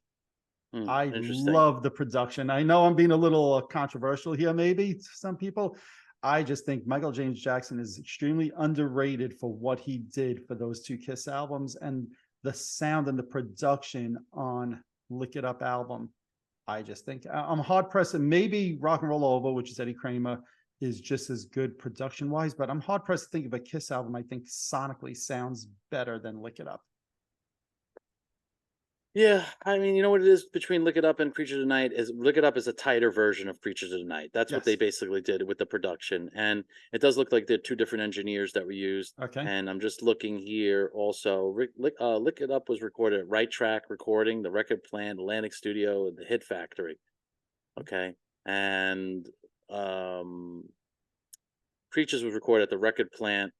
I Interesting. love the production. I know I'm being a little controversial here, maybe to some people. I just think Michael James Jackson is extremely underrated for what he did for those two Kiss albums, and the sound and the production on Lick It Up album. I just think I'm hard pressed, and maybe Rock and Roll Over, which is Eddie Kramer, is just as good production wise, but I'm hard pressed to think of a Kiss album I think sonically sounds better than Lick It Up. Yeah, I mean, you know what it is between Lick It Up and Creatures of the Night is Lick It Up is a tighter version of Creatures of the Night. That's what they Yes. basically did with the production. And it does look like they're two different engineers that were used. Okay. And I'm just looking here also. Lick It Up was recorded at Right Track Recording, the Record Plant, Atlantic Studio, and the Hit Factory. Okay. And Creatures was recorded at the Record Plant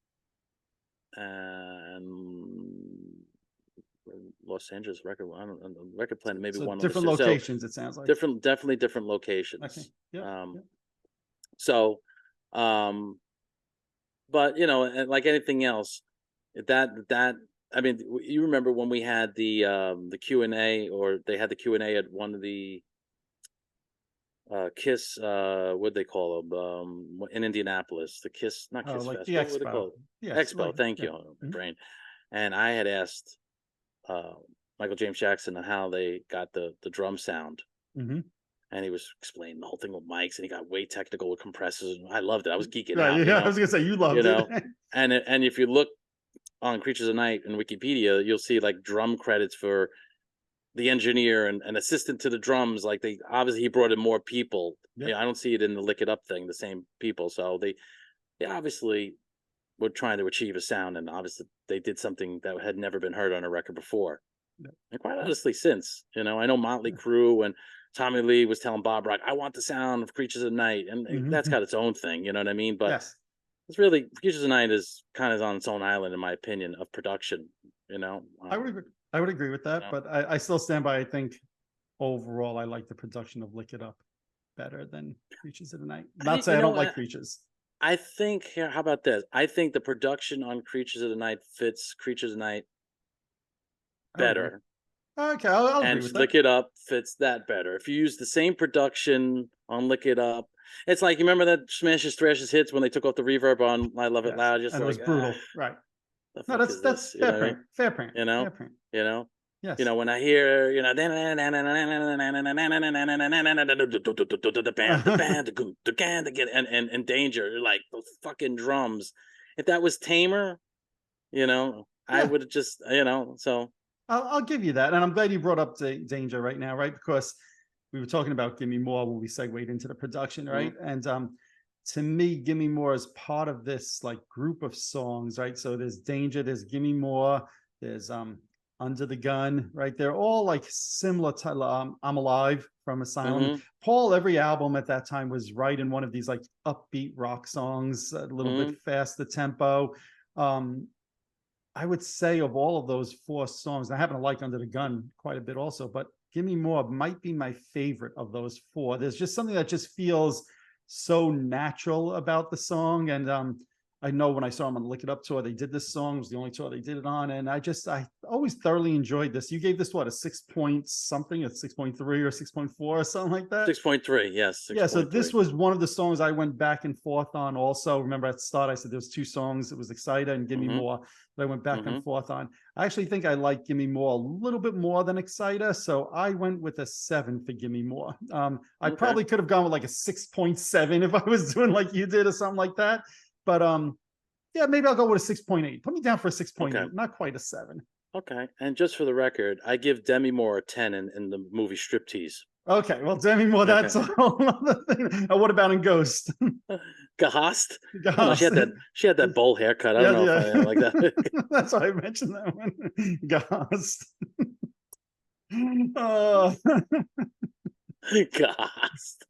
and Los Angeles record. I don't know, record plant. Maybe So one different locations, it sounds like. definitely different locations. Okay. Yeah. So, but you know, and like anything else, that I mean, you remember when we had the Q&A, or they had the Q&A at one of the Kiss, what they call them, in Indianapolis, the Kiss, not Kiss Like Fest, the what they Expo. call it? Yes. Expo. Like, Thank yeah. you, my brain. And I had asked Michael James Jackson on how they got the drum sound. Mm-hmm. And he was explaining the whole thing with mics, and he got way technical with compressors. I loved it. I was geeking Right. out, Yeah. I was gonna say you loved it. And if you look on Creatures of Night in Wikipedia, you'll see like drum credits for the engineer and assistant to the drums. Like they obviously he brought in more people. Yep. Yeah, I don't see it in the Lick It Up thing, the same people. So they obviously were trying to achieve a sound, and obviously they did something that had never been heard on a record before. And quite honestly, since I know Motley Crue and Tommy Lee was telling Bob Rock, "I want the sound of Creatures of the Night," and that's got its own thing. You know what I mean? But Yes. it's really Creatures of the Night is kind of on its own island, in my opinion, of production. I would agree with that, but I still stand by. I think overall, I like the production of Lick It Up better than Creatures of the Night. Not say I don't like Creatures. I think here. How about this? I think the production on Creatures of the Night fits Creatures of the Night better. Okay, I'll agree And with that. Lick It Up fits that better. If you use the same production on Lick It Up, it's like, you remember that Smashes Thrashes hits when they took off the reverb on I Love It Loud? Just and like, it was brutal, right? No, that's fair print. Fair print. Yes. When I hear, the band again, and Danger, like those fucking drums. If that was tamer, I would have just, so. I'll give you that. And I'm glad you brought up Danger right now, right? Because we were talking about Gimme More when we segued into the production, right? Mm-hmm. And to me, Gimme More is part of this like group of songs, right? So there's Danger, there's Gimme More, there's Under the Gun, right? They're all like similar to I'm Alive from Asylum. Mm-hmm. Paul, every album at that time was writing one of these like upbeat rock songs, a little bit faster tempo. I would say of all of those four songs, I happen to like Under the Gun quite a bit also, but Gimme More might be my favorite of those four. There's just something that just feels so natural about the song. And I know when I saw them on the Lick It Up tour, they did this song. It was the only tour they did it on. And I always thoroughly enjoyed this. You gave this, what, a 6 point something, a 6.3 or 6.4 or something like that? 6.3, yes. 6. Yeah, so this was one of the songs I went back and forth on also. Remember at the start, I said there was two songs. It was Exciter and Gimme More that I went back and forth on. I actually think I like Gimme More a little bit more than Exciter, so I went with a 7 for Gimme More. I probably could have gone with like a 6.7 if I was doing like you did or something like that. But yeah, maybe I'll go with a 6.8. Put me down for a 6.8, not quite a 7. Okay. And just for the record, I give Demi Moore a 10 in the movie Striptease. Okay, well, Demi Moore, that's a whole other thing. What about in Ghost? Ghost? No, she had that bowl haircut. I don't know if I like that. That's why I mentioned that one. Ghost. Ghost.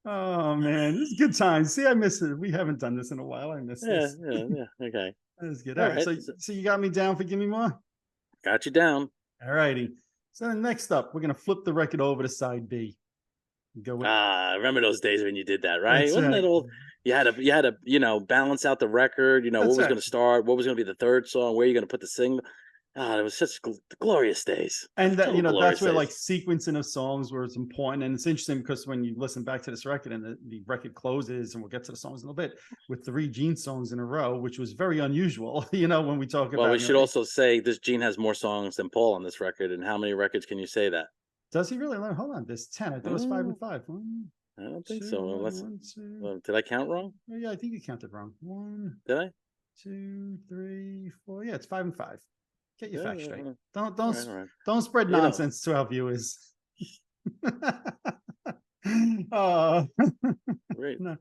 Oh man, this is good times. See, I miss it. We haven't done this in a while. I miss this. Yeah. Okay. That is good. All right. So you got me down for Gimme More? Got you down. All righty. So then next up, we're gonna flip the record over to side B. Go with Ah, remember those days when you did that, right? that's Wasn't that right. old? You had to, balance out the record. What That's was right. going to start, what was going to be the third song, where you going to put the single. Ah, it was such glorious days, And that, total that's glorious where like days. sequencing of songs where it's important. And it's interesting because when you listen back to this record and the record closes, and we'll get to the songs in a little bit, with 3 Gene songs in a row, which was very unusual, when we talk Well, we about, should also say this Gene has more songs than Paul on this record. And how many records can you say that? does he really learn? Hold on, there's 10. I thought it was 5 and Mm, 5. One, I don't think two, so. Unless, one, two. did I count wrong? Oh, yeah, I think you counted wrong. One, Did I? 2, 3, 4. Yeah, it's 5 and 5. Get your Yeah, facts straight. all Don't right, don't all right. don't spread You know, nonsense to our viewers. uh, great. no,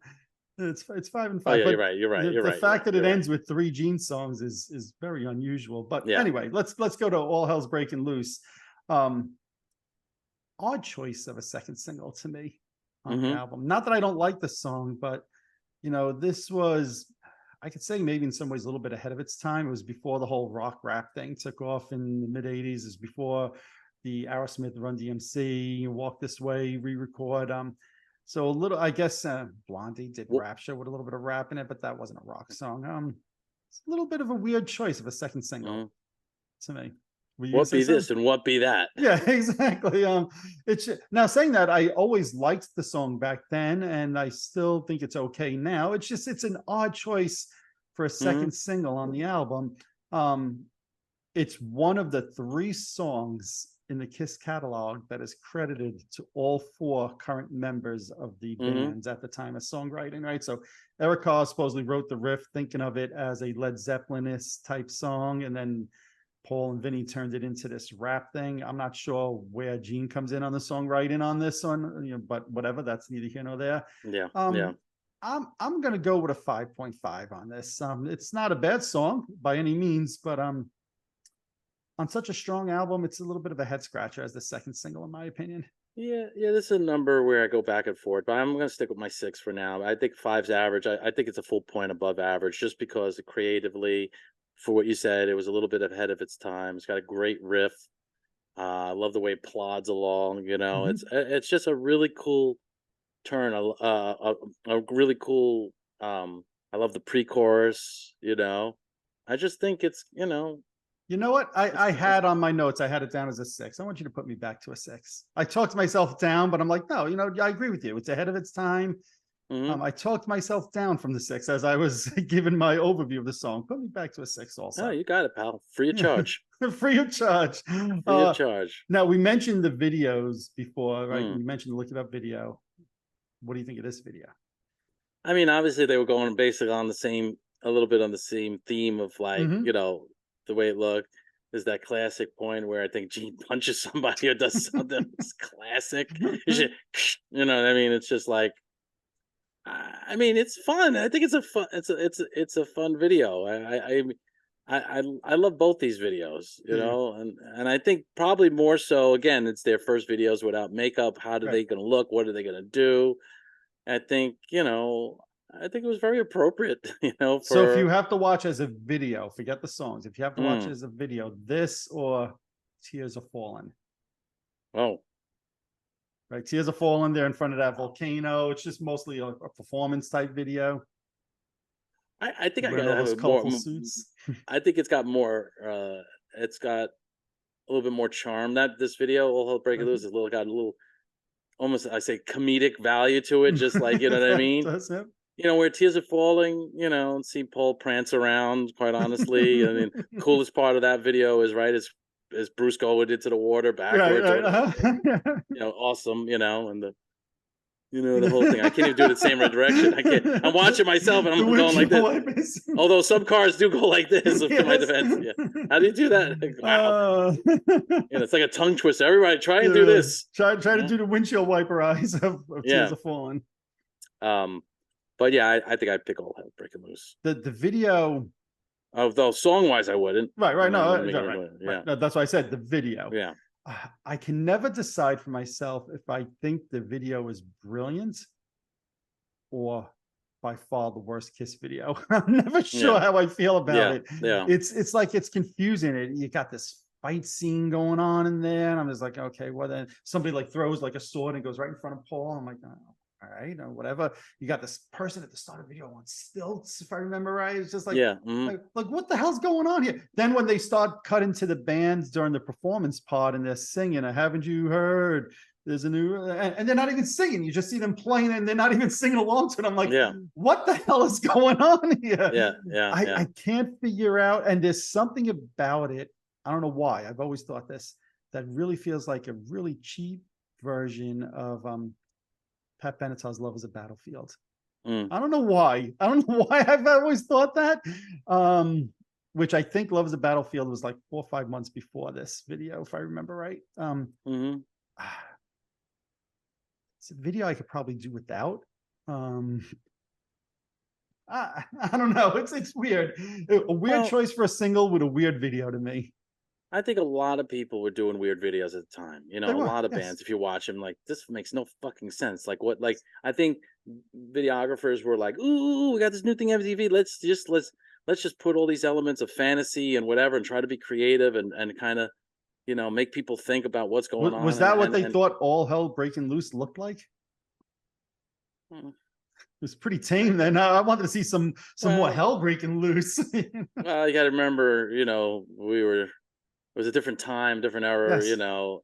it's 5 and Oh 5. yeah, you're But right. You're right. You're the right. You're fact right. that it You're right. ends with 3 Gene songs is very unusual. But Yeah. anyway, let's go to All Hell's Breaking Loose. Um, Odd choice of a second single to me on the Mm-hmm. album. Not that I don't like the song, but this was, I could say, maybe in some ways a little bit ahead of its time. It was before the whole rock rap thing took off in the mid 80s. It was before the Aerosmith Run DMC, Walk This Way re-record. So a little, I guess, Blondie did What Rap Show with a little bit of rap in it, but that wasn't a rock song. It's a little bit of a weird choice of a second single mhm. to me. Were you gonna What say be something? this and what be that? Yeah, exactly. It's now, saying that, I always liked the song back then, and I still think it's okay now. It's an odd choice for a Mm-hmm. second single on the album. Um, it's one of the 3 songs in the Kiss catalog that is credited to all 4 current members of the Mm-hmm. bands at the time of songwriting, right? So Eric Carr supposedly wrote the riff thinking of it as a Led Zeppelin-ish type song, and then Paul and Vinny turned it into this rap thing. I'm not sure where Gene comes in on the songwriting on this one, but whatever, that's neither here nor there. Yeah. Yeah. Um, I'm gonna go with a 5.5 on this. It's not a bad song by any means, but on such a strong album, it's a little bit of a head scratcher as the second single, in my opinion. Yeah, yeah, this is a number where I go back and forth, but I'm going to stick with my 6 for now. I think five's average. I think it's a full point above average just because creatively, for what you said, it was a little bit ahead of its time. It's got a great riff. I love the way it plods along. It's just a really cool turn. A really cool. I love the pre-chorus. I just think You know what? I it's had on my notes, I had it down as a 6. I want you to put me back to a 6. I talked myself down, but I'm like, no, I agree with you. It's ahead of its time. mhm. I talked myself down from the 6 as I was giving my overview of the song. Put me back to a 6 Oh, also. you got it, pal. Free of Yeah. charge. Free of charge. Free of charge. Now, we mentioned the videos before, right? Mm. We mentioned the Look It Up video. What do you think of this video? I mean, obviously they were going basically on a little bit on the same theme of like, Mm-hmm. the way it looked. Is that classic point where I think Gene punches somebody or does something that's classic. You should, what I mean? It's just like, I mean, it's fun. I think it's a fun, it's a fun video. I love both these videos, Yeah. and I think probably more so. Again, it's their first videos without makeup. How are Right. they going to look? What are they going to do? I think, I think it was very appropriate, So if you for have to watch as a video, forget the songs. If you have to watch mm, as a video, this or Tears Are Falling. oh, Right, Tears Are Falling. They're in front of that volcano. It's just mostly a performance type video. I think I Wearing gotta all have those a more. colorful suits. I think it's got more. It's got a little bit more charm. That this video, "All Hell Breaking Loose," is got a little, almost I say comedic value to it. Just like, you know what I mean. Does it? Where tears are falling. And see Paul prance around. Quite honestly, I mean, coolest part of that video is right as Bruce going into the water Right, backwards or right. whatever. Awesome. And the whole thing. I can't even do it the same direction. I can't. I'm watching myself and The I'm going like windshield this. wipers. Although some cars do go like this, to my Yes. defense. Yeah. How do you do that? Wow. It's like a tongue twister. Everybody try and do Yeah. this. Try to Yeah. do the windshield wiper eyes of Tears Yeah. Are Falling. But yeah, I think I'd pick All Hell Breaking Loose. The video. Although song wise, I wouldn't. Right. No, Yeah. right. No, that's why I said the video. Yeah. I can never decide for myself if I think the video is brilliant or by far the worst Kiss video. I'm never sure Yeah. how I feel about Yeah. it. Yeah. It's like it's confusing. You got this fight scene going on in there, and I'm just like, okay, well then somebody like throws like a sword and goes right in front of Paul. I'm like, oh, all right, or whatever. You got this person at the start of the video on stilts, if I remember right. It's just like, like what the hell's going on here? Then when they start cutting to the bands during the performance part and they're singing, haven't you heard? There's a new, and they're not even singing. You just see them playing and they're not even singing along to it. I'm like, what the hell is going on here? I can't figure out. And there's something about it. I don't know why. I've always thought this, that really feels like a really cheap version of Pat Benatar's Love is a Battlefield. I don't know why. I don't know why I've always thought that. Which I think Love is a Battlefield was like 4 or 5 months before this video, if I remember right. It's a video I could probably do without. I don't know. It's weird. A weird choice for a single with a weird video to me. I think a lot of people were doing weird videos at the time. You know, a lot of bands, if you watch them, like, this makes no fucking sense. Like, what, like, I think videographers were like, ooh, we got this new thing on TV. Let's just put all these elements of fantasy and whatever and try to be creative and kind of, you know, make people think about what's going on. Was that what they thought All Hell Breaking Loose looked like? It was pretty tame then. I wanted to see some more hell breaking loose. Well, you got to remember, you know, it was a different time, different era, you know.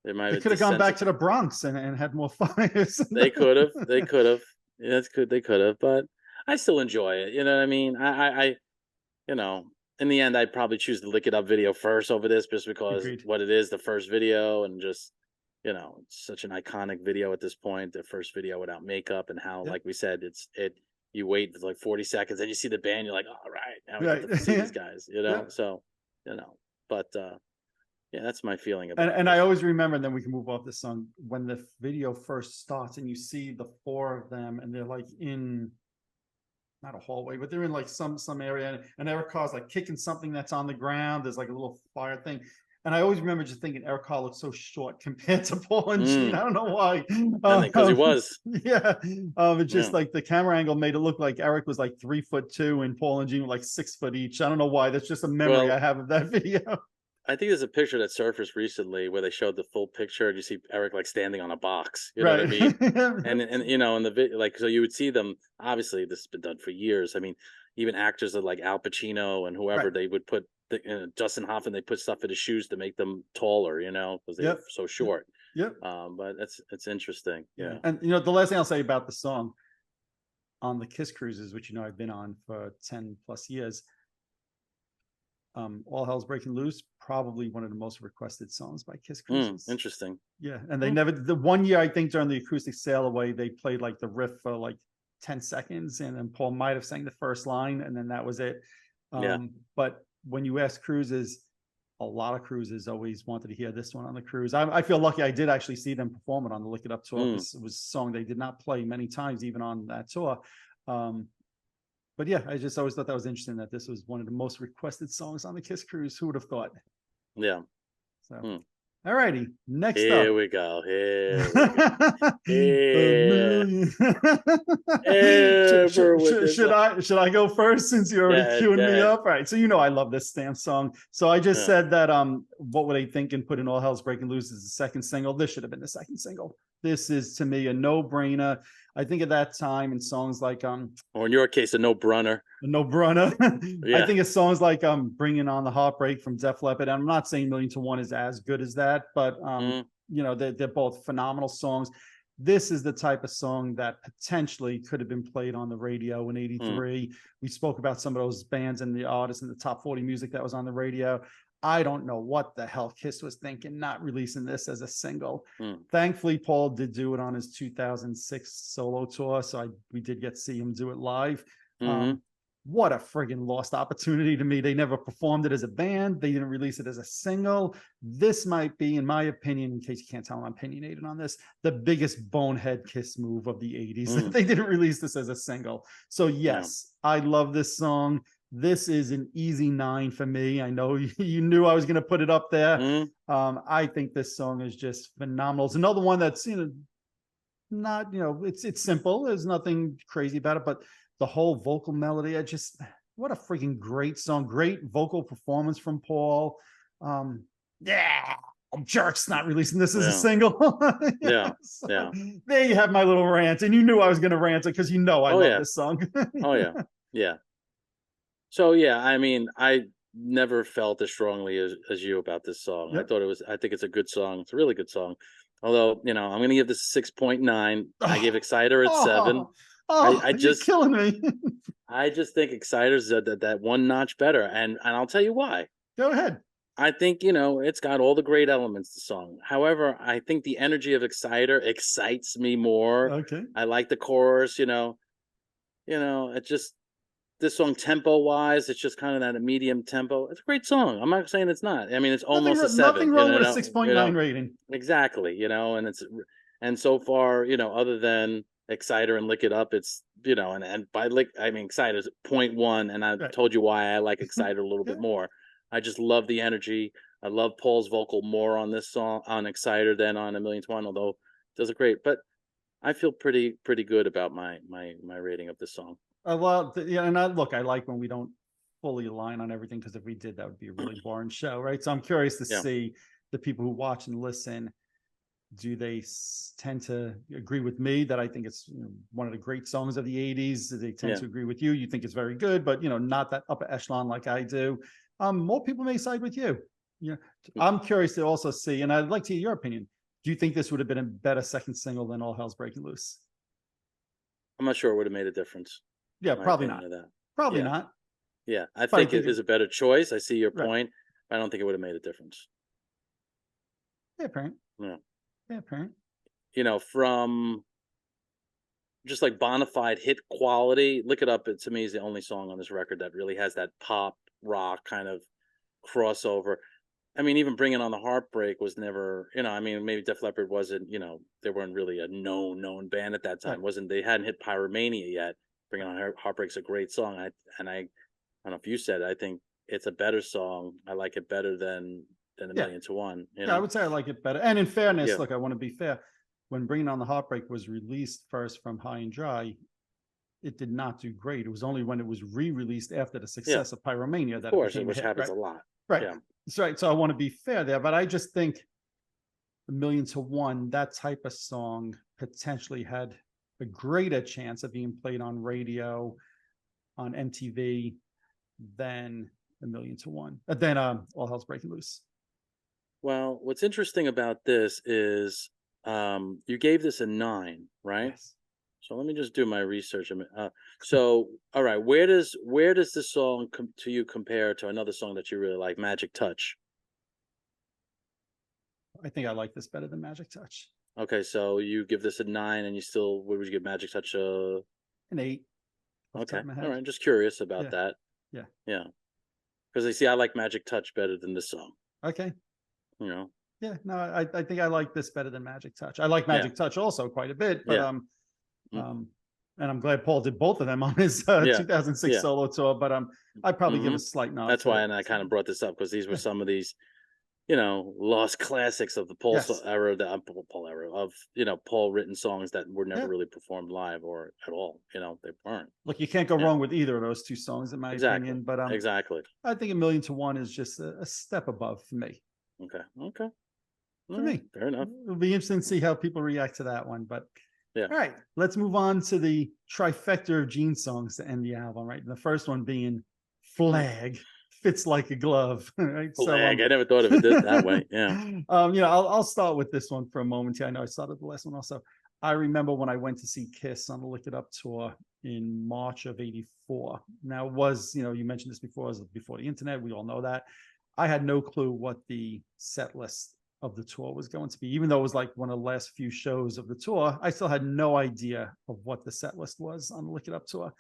They could have gone back to the Bronx and had more fires. They could have. Yeah, that's good. They could have, but I still enjoy it. You know what I mean? I you know, in the end, I'd probably choose the Lick It Up video first over this, just because what it is, the first video, and just, you know, it's such an iconic video at this point. The first video without makeup, and how, like we said, you wait for like 40 seconds, and you see the band, you're like, all right, now we have to see these guys, you know. So, you know, but yeah, that's my feeling about it. And I always remember, and then we can move off this song, when the video first starts and you see the 4 of them and they're like in, not a hallway, but they're in like some area, and Eric Carr's like kicking something that's on the ground. There's like a little fire thing. And I always remember just thinking Eric Carr looks so short compared to Paul and Gene. I don't know why. Because he was. Yeah. It's just like the camera angle made it look like Eric was like 3'2" and Paul and Gene were like 6 foot each. I don't know why. That's just a memory I have of that video. I think there's a picture that surfaced recently where they showed the full picture, and you see Eric like standing on a box. You know what I mean? and you know, in the video, like, so you would see them. Obviously, this has been done for years. I mean, even actors like Al Pacino and whoever, they would put Dustin Hoffman. They put stuff in his shoes to make them taller. You know, because they're so short. But it's interesting. Yeah. And you know, the last thing I'll say about the song, on the Kiss cruises, which, you know, I've been on for 10 plus years. All Hell's Breaking Loose, probably one of the most requested songs by Kiss cruises. Interesting. Yeah, and they never, the one year I think during the acoustic sail away, they played like the riff for like 10 seconds, and then Paul might have sang the first line, and then that was it. But when you ask cruises, a lot of cruises always wanted to hear this one on the cruise. I feel lucky I did actually see them perform it on the Lick It Up tour. This was a song they did not play many times, even on that tour. But yeah, I just always thought that was interesting, that this was one of the most requested songs on the Kiss cruise. Who would have thought? Yeah. So, all righty. Next up. Here we go. Here we go. Should I go first, since you're already queuing me up? All right. So, you know, I love this Stamp song. So I just said that what were they thinking putting All Hell's Breaking Loose as the second single? This should have been the second single. This is, to me, a no-brainer. I think at that time, in songs like or in your case, a no-brunner. I think of songs like Bringing on the Heartbreak from Def Leppard. I'm not saying Million to One is as good as that, but you know, they're both phenomenal songs. This is the type of song that potentially could have been played on the radio in '83. We spoke about some of those bands and the artists in the top 40 music that was on the radio. I don't know what the hell Kiss was thinking, not releasing this as a single. Thankfully, Paul did do it on his 2006 solo tour, so we did get to see him do it live. What a friggin' lost opportunity to me. They never performed it as a band. They didn't release it as a single. This might be, in my opinion, in case you can't tell I'm opinionated on this, the biggest bonehead Kiss move of the 80s. They didn't release this as a single. So yes, I love this song. This is an easy 9 for me. I know you knew I was going to put it up there. I think this song is just phenomenal. It's another one that's, you know, not, you know, it's simple. There's nothing crazy about it, but the whole vocal melody, what a freaking great song. Great vocal performance from Paul. Yeah, jerks not releasing this as a Yeah. single. Yeah. So, Yeah. there you have my little rant, and you knew I was going to rant it because I Oh love yeah. this song. Oh yeah. Yeah. So yeah, I mean, I never felt as strongly as you about this song. Yep. I think it's a good song. It's a really good song. Although, I'm going to give this a 6.9. I Oh, gave Exciter at 7. oh, oh, I you're just killing me. I just think Exciter's that one notch better, and I'll tell you why. Go ahead. I think, it's got all the great elements, the song. However, I think the energy of Exciter excites me more. Okay. I like the chorus, it just this song tempo wise, it's just kind of that medium tempo. It's a great song. I'm not saying it's not. I mean, it's almost a 7, Nothing wrong with a 6.9 rating. exactly, and so far, other than Exciter and Lick It Up, it's, and by Exciter's 0.1, and I've Right. told you why I like Exciter a little Yeah. bit more. I just love the energy. I love Paul's vocal more on this song, on Exciter, than on A Million to One, although it does it great. But I feel pretty good about my rating of this song. Yeah, and I like when we don't fully align on everything, because if we did, that would be a really boring show, right? So I'm curious to Yeah. see the people who watch and listen. Do they tend to agree with me that I think it's one of the great songs of the 80s? Do they tend Yeah. to agree with you? You think it's very good, but not that upper echelon like I do. More people may side with you. I'm curious to also see, and I'd like to hear your opinion. Do you think this would have been a better second single than All Hell's Breaking Loose? I'm not sure it would have made a difference. Yeah, My probably opinion not. of that. Probably Yeah. not. Yeah. I But I think think it is a better choice. I see your right. point, but I don't think it would have made a difference. Yeah, parent. Yeah. Yeah, parent. From just like bona fide hit quality, Lick It Up, to me, is the only song on this record that really has that pop rock kind of crossover. I mean, even Bringing on the Heartbreak was never, maybe Def Leppard wasn't, they weren't really a known band at that time. Right. They hadn't hit Pyromania yet. Bringing on Heartbreak's a great song. I don't know if you said, I think it's a better song. I like it better than A Million to One. Yeah, I would say I like it better. And in fairness, Yeah. look, I want to be fair. When Bringing on the Heartbreak was released first from High and Dry, it did not do great. It was only when it was re-released after the success of Pyromania that it became which a hit. happens Right? a lot. Right. Yeah. That's right. So I want to be fair there, but I just think A Million to One, that type of song, potentially had a greater chance of being played on radio, on MTV, than A Million to One. Then All Hell's Breaking Loose. Well, what's interesting about this is you gave this a 9, right? Yes. So let me just do my research. So, all right, where does this song to you compare to another song that you really like, Magic Touch? I think I like this better than Magic Touch. Okay, so you give this a 9, and what would you give Magic Touch? An 8. Okay, all right, just curious about that. Yeah. Yeah, because I see I like Magic Touch better than this song. Okay. Yeah, no, I think I like this better than Magic Touch. I like Magic Touch also quite a bit, but and I'm glad Paul did both of them on his 2006 solo tour. But I'd probably give a slight nod. That's why, and I kind of brought this up because these were some of these, lost classics of the Paul era, Paul era of Paul written songs that were never really performed live or at all. They weren't. Look, you can't go wrong with either of those two songs, in my opinion. But exactly, I think A Million to One is just a step above for me. Okay. For me, fair enough. It'll be interesting to see how people react to that one. But yeah, all right, let's move on to the trifecta of Gene songs to end the album. Right, and the first one being Flag, Fits Like a Glove. Right, Flag. I never thought of it that way. Yeah. I'll start with this one for a moment here. I know I started the last one also. I remember when I went to see Kiss on the Lick It Up tour in March of '84. Now, it was, you mentioned this before, it was before the internet. We all know that. I had no clue what the set list of the tour was going to be. Even though it was like one of the last few shows of the tour, I still had no idea of what the set list was on the Lick It Up tour.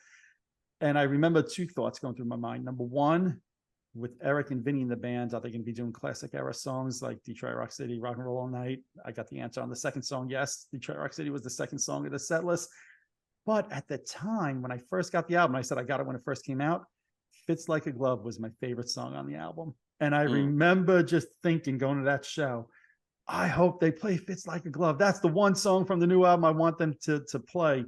And I remember two thoughts going through my mind. Number one, with Eric and Vinny in the band, are they going to be doing classic era songs like Detroit Rock City, Rock and Roll All Night? I got the answer on the second song. Yes, Detroit Rock City was the second song of the set list. But at the time, when I first got the album, I said I got it when it first came out. Fits Like a Glove was my favorite song on the album. And I remember just thinking, going to that show, I hope they play Fits Like a Glove. That's the one song from the new album I want them to play.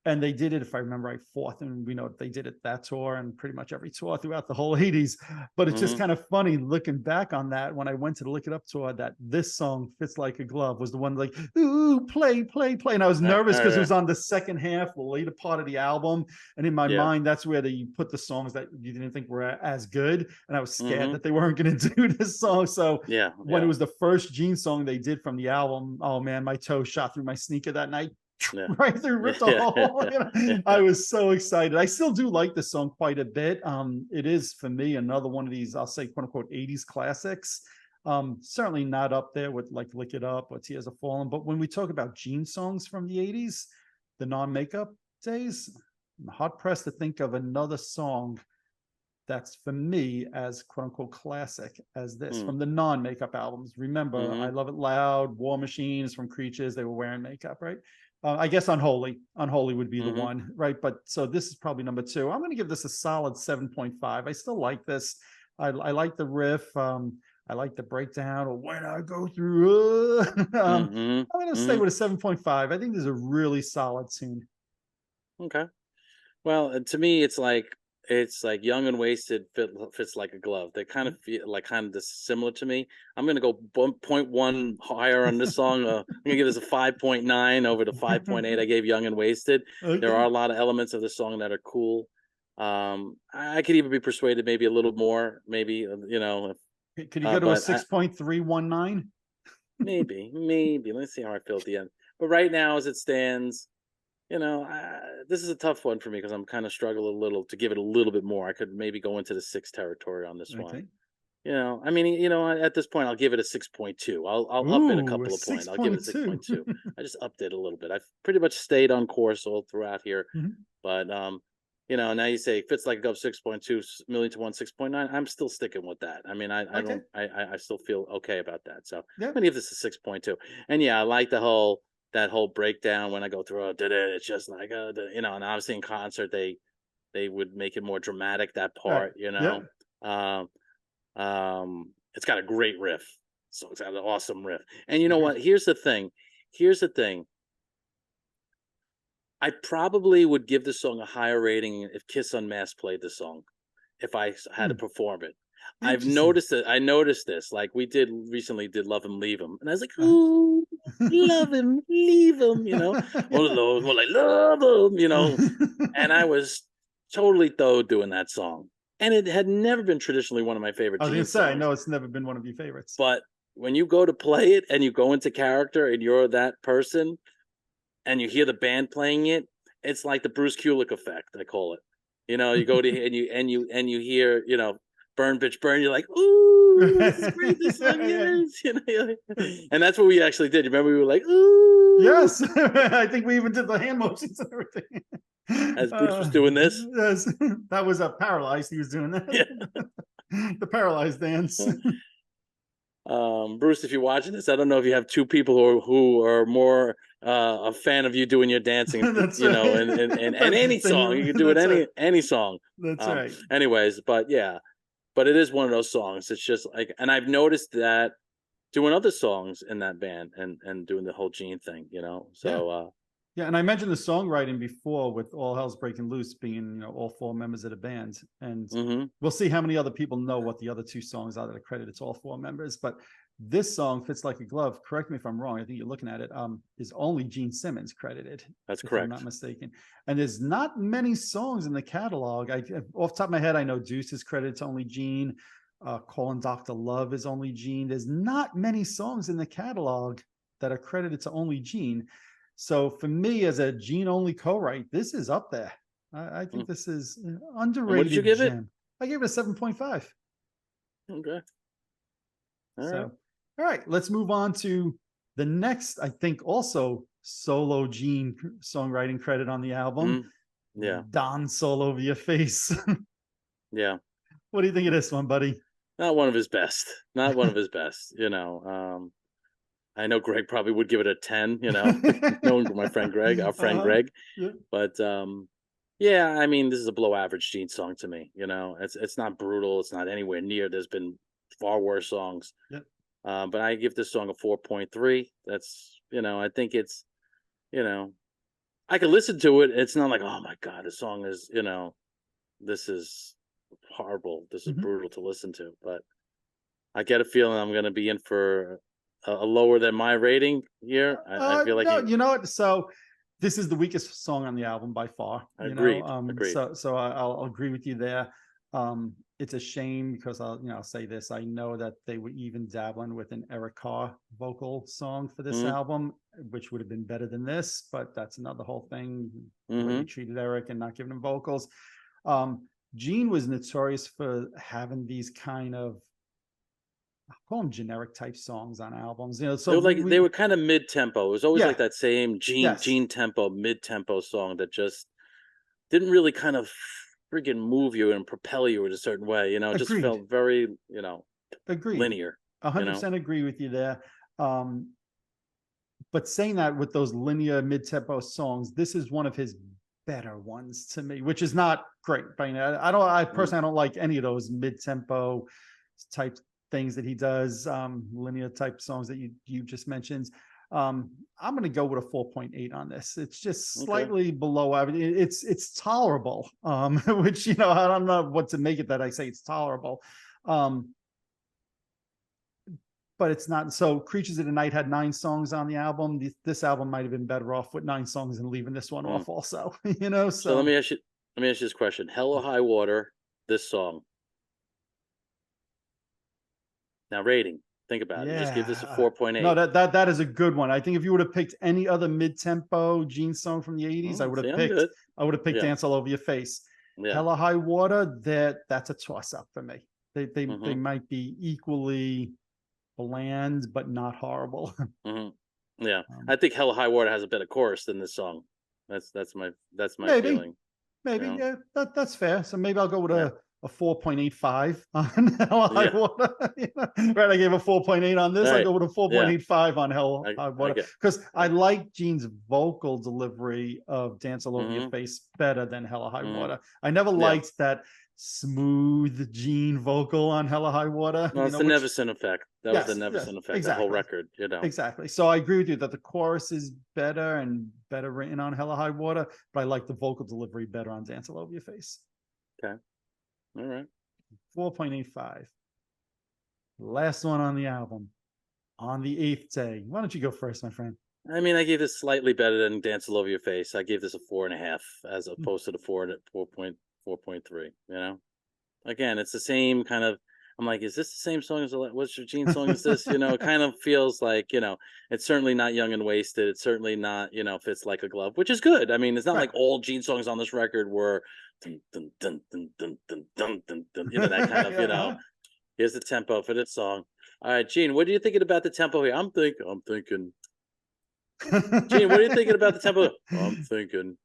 And they did it, if I remember right, fourth, and we know they did it that tour and pretty much every tour throughout the whole 80s. But it's just kind of funny looking back on that when I went to the Lick It Up tour, that this song, Fits Like a Glove, was the one like, ooh, play, play, play. And I was nervous because it was on the second half, the later part of the album. And in my mind, that's where they put the songs that you didn't think were as good. And I was scared that they weren't going to do this song. So when it was the first Gene song they did from the album, oh man, my toe shot through my sneaker that night. Right through, ripped a hole. I was so excited. I still do like the song quite a bit. It is for me another one of these, I'll say, quote unquote, 80s classics. Certainly not up there with like Lick It Up or Tears Are Falling. But when we talk about Gene songs from the 80s, the non-makeup days, I'm hard pressed to think of another song that's for me as quote unquote classic as this from the non-makeup albums. Remember, I Love It Loud, War Machines from Creatures, they were wearing makeup, right? I guess Unholy would be the one, right? But so this is probably number 2. I'm going to give this a solid 7.5. I still like this. I like the riff. I like the breakdown, or when I go through. I'm going to stay with a 7.5. I think this is a really solid tune. Okay. Well, to me, it's like Young and Wasted fits like a glove. They kind of feel like kind of similar to me. I'm gonna go 0.1 higher on this song. I'm gonna give this a 5.9 over the 5.8 I gave Young and Wasted. Okay. There are a lot of elements of the song that are cool. I could even be persuaded maybe a little more. Maybe Could you go to a 6.319? Maybe. Let's see how I feel at the end. But right now, as it stands, this is a tough one for me because I'm kind of struggling a little to give it a little bit more. I could maybe go into the 6 territory on this one. I mean, at this point, I'll give it a 6.2. I'll up it a couple of points. I'll give it a 6.2. I just upped it a little bit. I've pretty much stayed on course all throughout here. But, now you say Fits Like a Glove 6.2, Million to One 6.9. I'm still sticking with that. I mean, I still feel okay about that. So I'm going to give this a 6.2. And I like that whole breakdown when I go through it's just like and obviously in concert they would make it more dramatic, that part. It's got a great riff, so it's got an awesome riff. And you know what, here's the thing, I probably would give this song a higher rating if Kiss Unmasked played the song, if I had to perform it. I've noticed it. I noticed this. Like we recently did Love Him, Leave Him. And I was like, ooh, love him, leave him, One of those, well, I love him, And I was totally doing that song. And it had never been traditionally one of my favorite songs. I was going to say, I know it's never been one of your favorites. But when you go to play it and you go into character and you're that person and you hear the band playing it, it's like the Bruce Kulick effect, I call it. You go to and you hear, Burn Bitch Burn, you're like, ooh, this is great, this song is. And that's what we actually did. You remember we were like, ooh. Yes. I think we even did the hand motions and everything. As Bruce was doing this. Yes. That was Paralyzed. He was doing that. Yeah. The Paralyzed dance. Bruce, if you're watching this, I don't know if you have 2 people who are more a fan of you doing your dancing, and any song. You can do it any song. That's right. Anyways, but it is one of those songs. It's just like, and I've noticed that doing other songs in that band and doing the whole Gene thing, So and I mentioned the songwriting before with All Hell's Breaking Loose being, all 4 members of the band. And we'll see how many other people know what the other 2 songs are that are credited to all 4 members. But this song, Fits Like a Glove, correct me if I'm wrong, I think you're looking at it, is only Gene Simmons credited. That's correct. If I'm not mistaken. And there's not many songs in the catalog. Off the top of my head, I know Deuce is credited to only Gene. Calling Dr. Love is only Gene. There's not many songs in the catalog that are credited to only Gene. So for me, as a Gene only co-write, this is up there. I think this is underrated. What did you give it? I gave it a 7.5. Okay. All right. Let's move on to the next, I think also solo Gene songwriting credit on the album. Don Solo Over Your Face. What do you think of this one, buddy? Not one of his best. Not one of his best. I know Greg probably would give it a 10, knowing my friend Greg, our friend Greg. Yeah. But I mean, this is a below average Gene song to me. It's not brutal. It's not anywhere near. There's been far worse songs. Yep. But I give this song a 4.3. That's, I think it's, I can listen to it. It's not like, oh my God, this song is, this is horrible. This is Mhm. brutal to listen to. But I get a feeling I'm going to be in for a lower than my rating here. I feel like No, you know what? So this is the weakest song on the album by far. agreed, agreed. So I'll agree with you there. It's a shame because I'll say this. I know that they were even dabbling with an Eric Carr vocal song for this Mm-hmm, album, which would have been better than this. But that's another whole thing, the way mm-hmm. they treated Eric and not giving him vocals. Um, Gene was notorious for having these kind of, I call them generic type songs on albums. They So were like they we were kind of mid tempo. It was always like yeah, that same yes, Gene tempo, mid tempo song that just didn't really kind of friggin' move you and propel you in a certain way. It just agreed. felt very, Agreed. linear. You know. 100% agree with you there. Um, but saying that with those linear mid-tempo songs, this is one of his better ones to me, which is not great. But I Mm, personally, I don't like any of those mid-tempo type things that he does, linear type songs that you just mentioned. I'm going to go with a 4.8 on this. It's just okay. slightly below average. It's tolerable, which I don't know what to make it that I say it's tolerable. Um, but it's not. So Creatures of the Night had 9 songs on the album. This album might have been better off with 9 songs and leaving this one Mm. off also. So let So me ask you. Let me ask you this question: Hell or High Water? This song. Now rating. Think about it. Just give this a yeah. four point No, eight. that is a good one. I think if you would have picked any other mid-tempo Gene song from the 80s, See, I'm good. I would have picked Yeah, Dance All Over Your Face. yeah. Hella High Water, that's a toss-up for me. They Mm-hmm. might be equally bland, but not horrible. Mm-hmm. Yeah, um, I think Hell or High Water has a better chorus than this song. That's my maybe, feeling. You Maybe, know. yeah, that's fair. So maybe I'll go with Yeah. a 4.85 on Hell High Yeah. Water. Right, I gave a 4.8 on All this. I'll right. go with a Yeah. 4.85 on Hell High I Water get. because I I, like Gene's vocal delivery of Dance All Over Your mm-hmm. Face better than Hella High Mm-hmm. Water. I never Yeah. liked that smooth Gene vocal on Hella High Water, No, it's the which, Neverson effect. That was the yes, Neverson effect. That whole exactly. record. You know. Exactly. So I agree with you that the chorus is better and better written on Hella High Water, but I like the vocal delivery better on Dance All Over Your Face. Okay. All right. 4.85. Last one on the album. On the eighth day. Why don't you go first, my friend? I mean, I gave this slightly better than Dance All Over Your Face. I gave this a 4.5 as opposed to the 4.3. Again, it's the same kind of. I'm like, is this the same song as what's your Gene song? Is this? It kind of feels like it's certainly not Young and Wasted. It's certainly not Fits Like a Glove, which is good. I mean, it's not Right. like all Gene songs on this record were dun, dun, dun, dun, dun, dun, dun, dun, dun, that kind of Yeah. Here's the tempo for this song. All right, Gene, what are you thinking about the tempo here? I'm thinking. Gene, what are you thinking about the tempo? I'm thinking.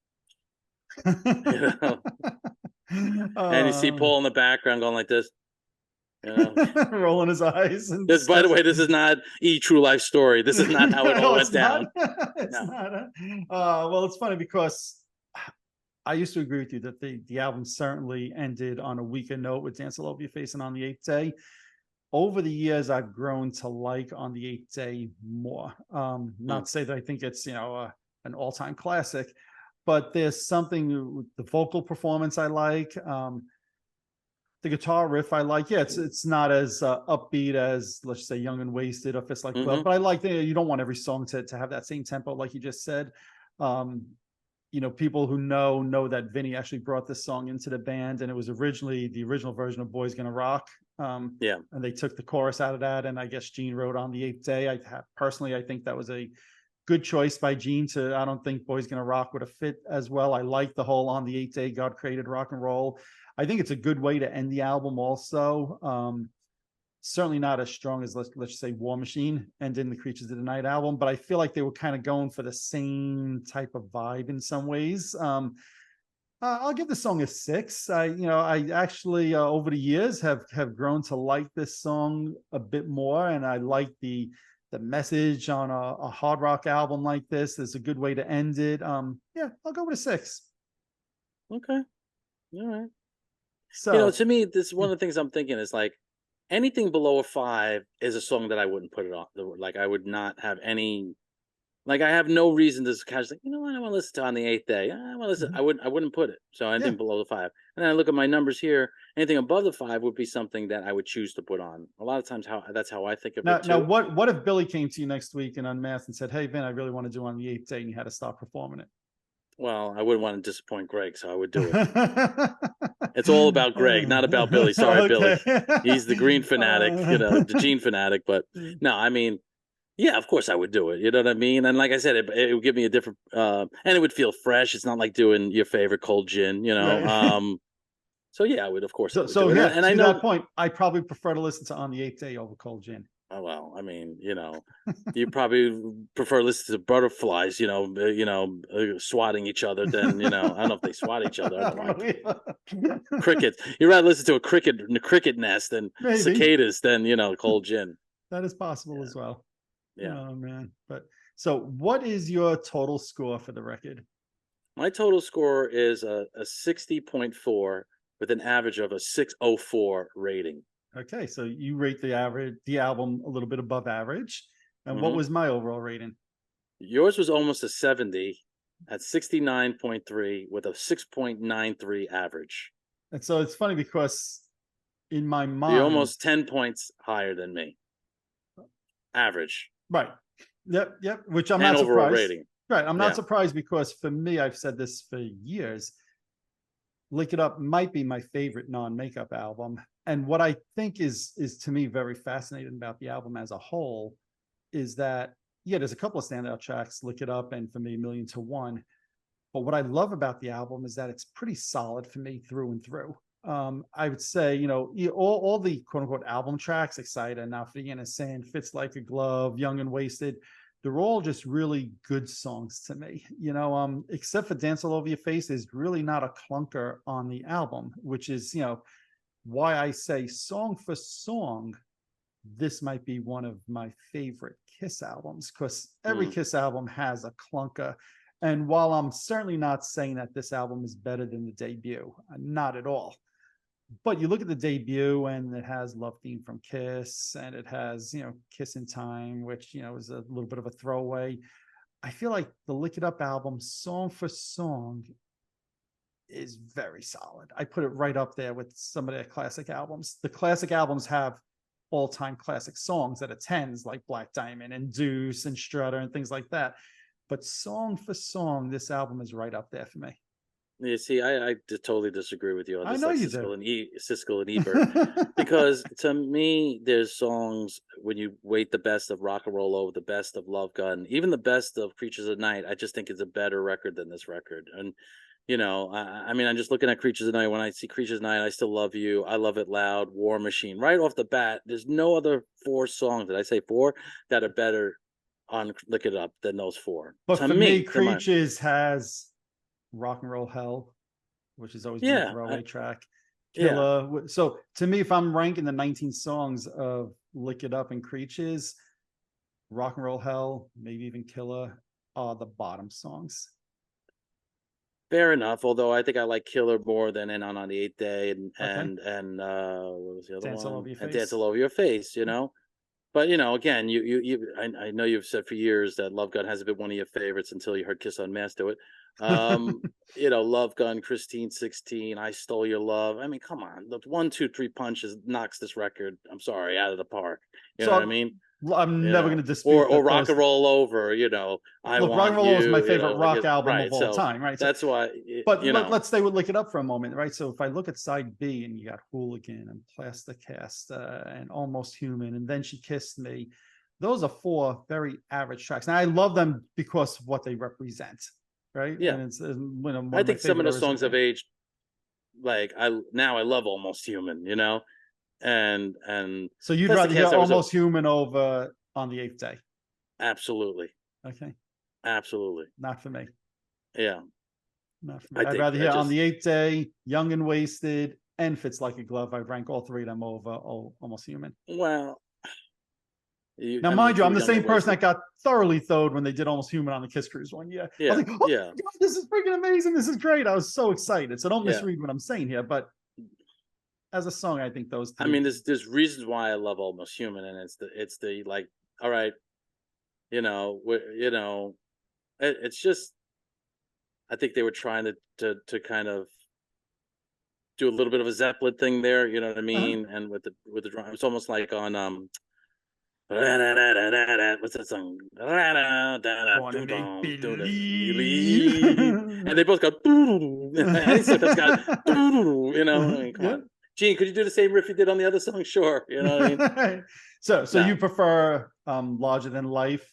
You know, and you see uh, Paul in the background going like this. You know, rolling his eyes in this. By the disgust. way, this is not True Life Story. This is not how it all No, went it's not. down. It's No. not. Well, it's funny because I used to agree with you that the album certainly ended on a weaker note with Dance All Over Your Face and On the Eighth Day. Over the years, I've grown to like On the Eighth Day more. Hmm. Not to say that I think it's an all time classic, but there's something with the vocal performance I like. The guitar riff I like. Yeah, it's not as upbeat as, let's say, Young and Wasted or Fist Like Glove, Hmm. but I like you don't want every song to have that same tempo like you just said. Um, people who know that Vinny actually brought this song into the band, and it was originally the original version of Boys Gonna Rock. Yeah. And they took the chorus out of that, and I guess Gene wrote On the Eighth Day. Personally, I think that was a good choice by Gene. I don't think Boys Gonna Rock would have fit as well. I like the whole On the Eighth Day God Created Rock and Roll. I think it's a good way to end the album also. Certainly not as strong as let's say War Machine and in the Creatures of the Night album, but I feel like they were kind of going for the same type of vibe in some ways. I'll give the song a 6. I actually over the years have grown to like this song a bit more, and I like the message on a hard rock album like this. There's a good way to end it. Yeah, I'll go with a 6. Okay. All right. So To me, this yeah, one of the things I'm thinking is like anything below a 5 is a song that I wouldn't put it on. Like I would not have any Like I have no reason to catch like, you know what, I want to listen to On the Eighth Day. I want to listen. Mhm. I wouldn't put it. So Yeah. anything below the 5. And then I look at my numbers here. Anything above the 5 would be something that I would choose to put on. A lot of times that's how I think of it Now, too. what if Billy came to you next week and unmasked and said, "Hey, Vin, I really want to do On the Eighth Day," and you had to stop performing it? Well, I wouldn't want to disappoint Greg, so I would do it. It's all about Greg, not about Billy. Sorry, Billy. Okay. He's the green fanatic, the gene fanatic. But no, I mean, yeah, of course I would do it. You know what I mean? And like I said, it would give me a different, and it would feel fresh. It's not like doing your favorite cold gin, Right. So yeah, of course I would So do it. yeah, And I to that know, point, I probably prefer to listen to On the Eighth Day over Cold Gin. oh, well, I mean, you probably prefer listening to butterflies, swatting each other than, I don't know if they swat each other. I don't like crickets. You'd rather listen to a cricket nest than Maybe cicadas than, cold gin. that is possible Yeah. as well. Yeah. Oh man. But so what is your total score for the record? My total score is a 60.4 with an average of a 604 rating. Okay, so you rate the album a little bit above average. And what Hmm. was my overall rating? Yours was almost a 70 at 69.3 with a 6.93 average. And so it's funny because in my You're mind, almost 10 points higher than me. Average. right. Yep, which I'm And not overall surprised. rating. Right, I'm not Yeah. surprised because for me, I've said this for years. Lick It Up might be my favorite non-makeup album. And what I think is to me very fascinating about the album as a whole is that, yeah, there's a couple of standout tracks, Lick It Up and for me, Million to One. But what I love about the album is that it's pretty solid for me through and through. I would say, all the quote unquote album tracks, Exciter, Now for the Innocent, Fits Like a Glove, Young and Wasted, they're all just really good songs to me. Except for Dance All Over Your Face, there's really not a clunker on the album, which is, why I say song for song, this might be one of my favorite Kiss albums because every Mm. Kiss album has a clunker. And while I'm certainly not saying that this album is better than the debut, not at all. But you look at the debut and it has Love Theme from Kiss and it has, Kiss in Time, which, is a little bit of a throwaway. I feel like the Lick It Up album, song for song, is very solid. I put it right up there with some of their classic albums. The classic albums have all-time classic songs that are tens, like Black Diamond and Deuce and Strutter and things like that. But song for song, this album is right up there for me. You see, I totally disagree with you on I this, know like you do. Siskel and Ebert, because to me, there's songs when you weight the best of Rock and Roll over the best of Love Gun, even the best of Creatures of Night. I just think it's a better record than this record. And I mean, I'm just looking at Creatures of Night. When I see Creatures of Night, I Still Love You, I Love It Loud, War Machine. Right off the bat, there's no other 4 songs. Did I say 4 that are better on Look It Up than those 4? But To for me, me, Creatures has Rock and Roll Hell, which has always been a yeah, throwaway track. yeah. Killer. So to me, if I'm ranking the 19 songs of Lick It Up and Creatures, Rock and Roll Hell, maybe even Killer, are the bottom songs. Fair enough. Although I think I like Killer more than In on the Eighth Day Okay. and what was the other Dance All one? Over Your And Face. Dance All Over Your Face. But again, I know you've said for years that Love Gun hasn't been one of your favorites until you heard Kiss Unmasked do it. Love Gun, Christine 16, I Stole Your Love. I mean, come on, the 1, 2, 3 punches knocks this record, I'm sorry, out of the park. You know what I mean? I'm never going to dispute Or that. Rock and Roll Over, I Look, Rock Want and Roll is my You, favorite rock album right. of all So time, right? that's why, but let's stay with Lick It Up for a moment, right? So if I look at side B and you got Hooligan and Plastic Cast and Almost Human and Then She Kissed Me, those are 4 very average tracks. Now I love them because of what they represent, right? Yeah. And it's I think some of the songs have aged. Like I love Almost Human, and so you'd Plastic rather hear Cast, Almost Human over On the Eighth Day. Absolutely. Okay. Absolutely. Not for me. Yeah. Not for me. I'd rather hear On the Eighth Day, Young and Wasted, and Fits Like a Glove. I'd rank all 3 of them over Almost Human. Well, now, mind you, I'm the same person that got thoroughly throwed when they did Almost Human on the Kiss Cruise one year. Yeah. I was like, oh, yeah. God, this is freaking amazing. This is great. I was so excited. So don't misread what I'm saying here. But as a song, I think those 3. I mean, there's reasons why I love Almost Human, and it's the like, all right, it's just, I think they were trying to kind of do a little bit of a Zeppelin thing there, you know what I Uh-huh. mean? And with the drum, it's almost like on what's that song? Wanna make believe. Believe. And they both go any song that's got I mean, come Yeah. on. Gene, could you do the same riff you did on the other song? Sure. You know what I mean? So you No. prefer Larger Than Life,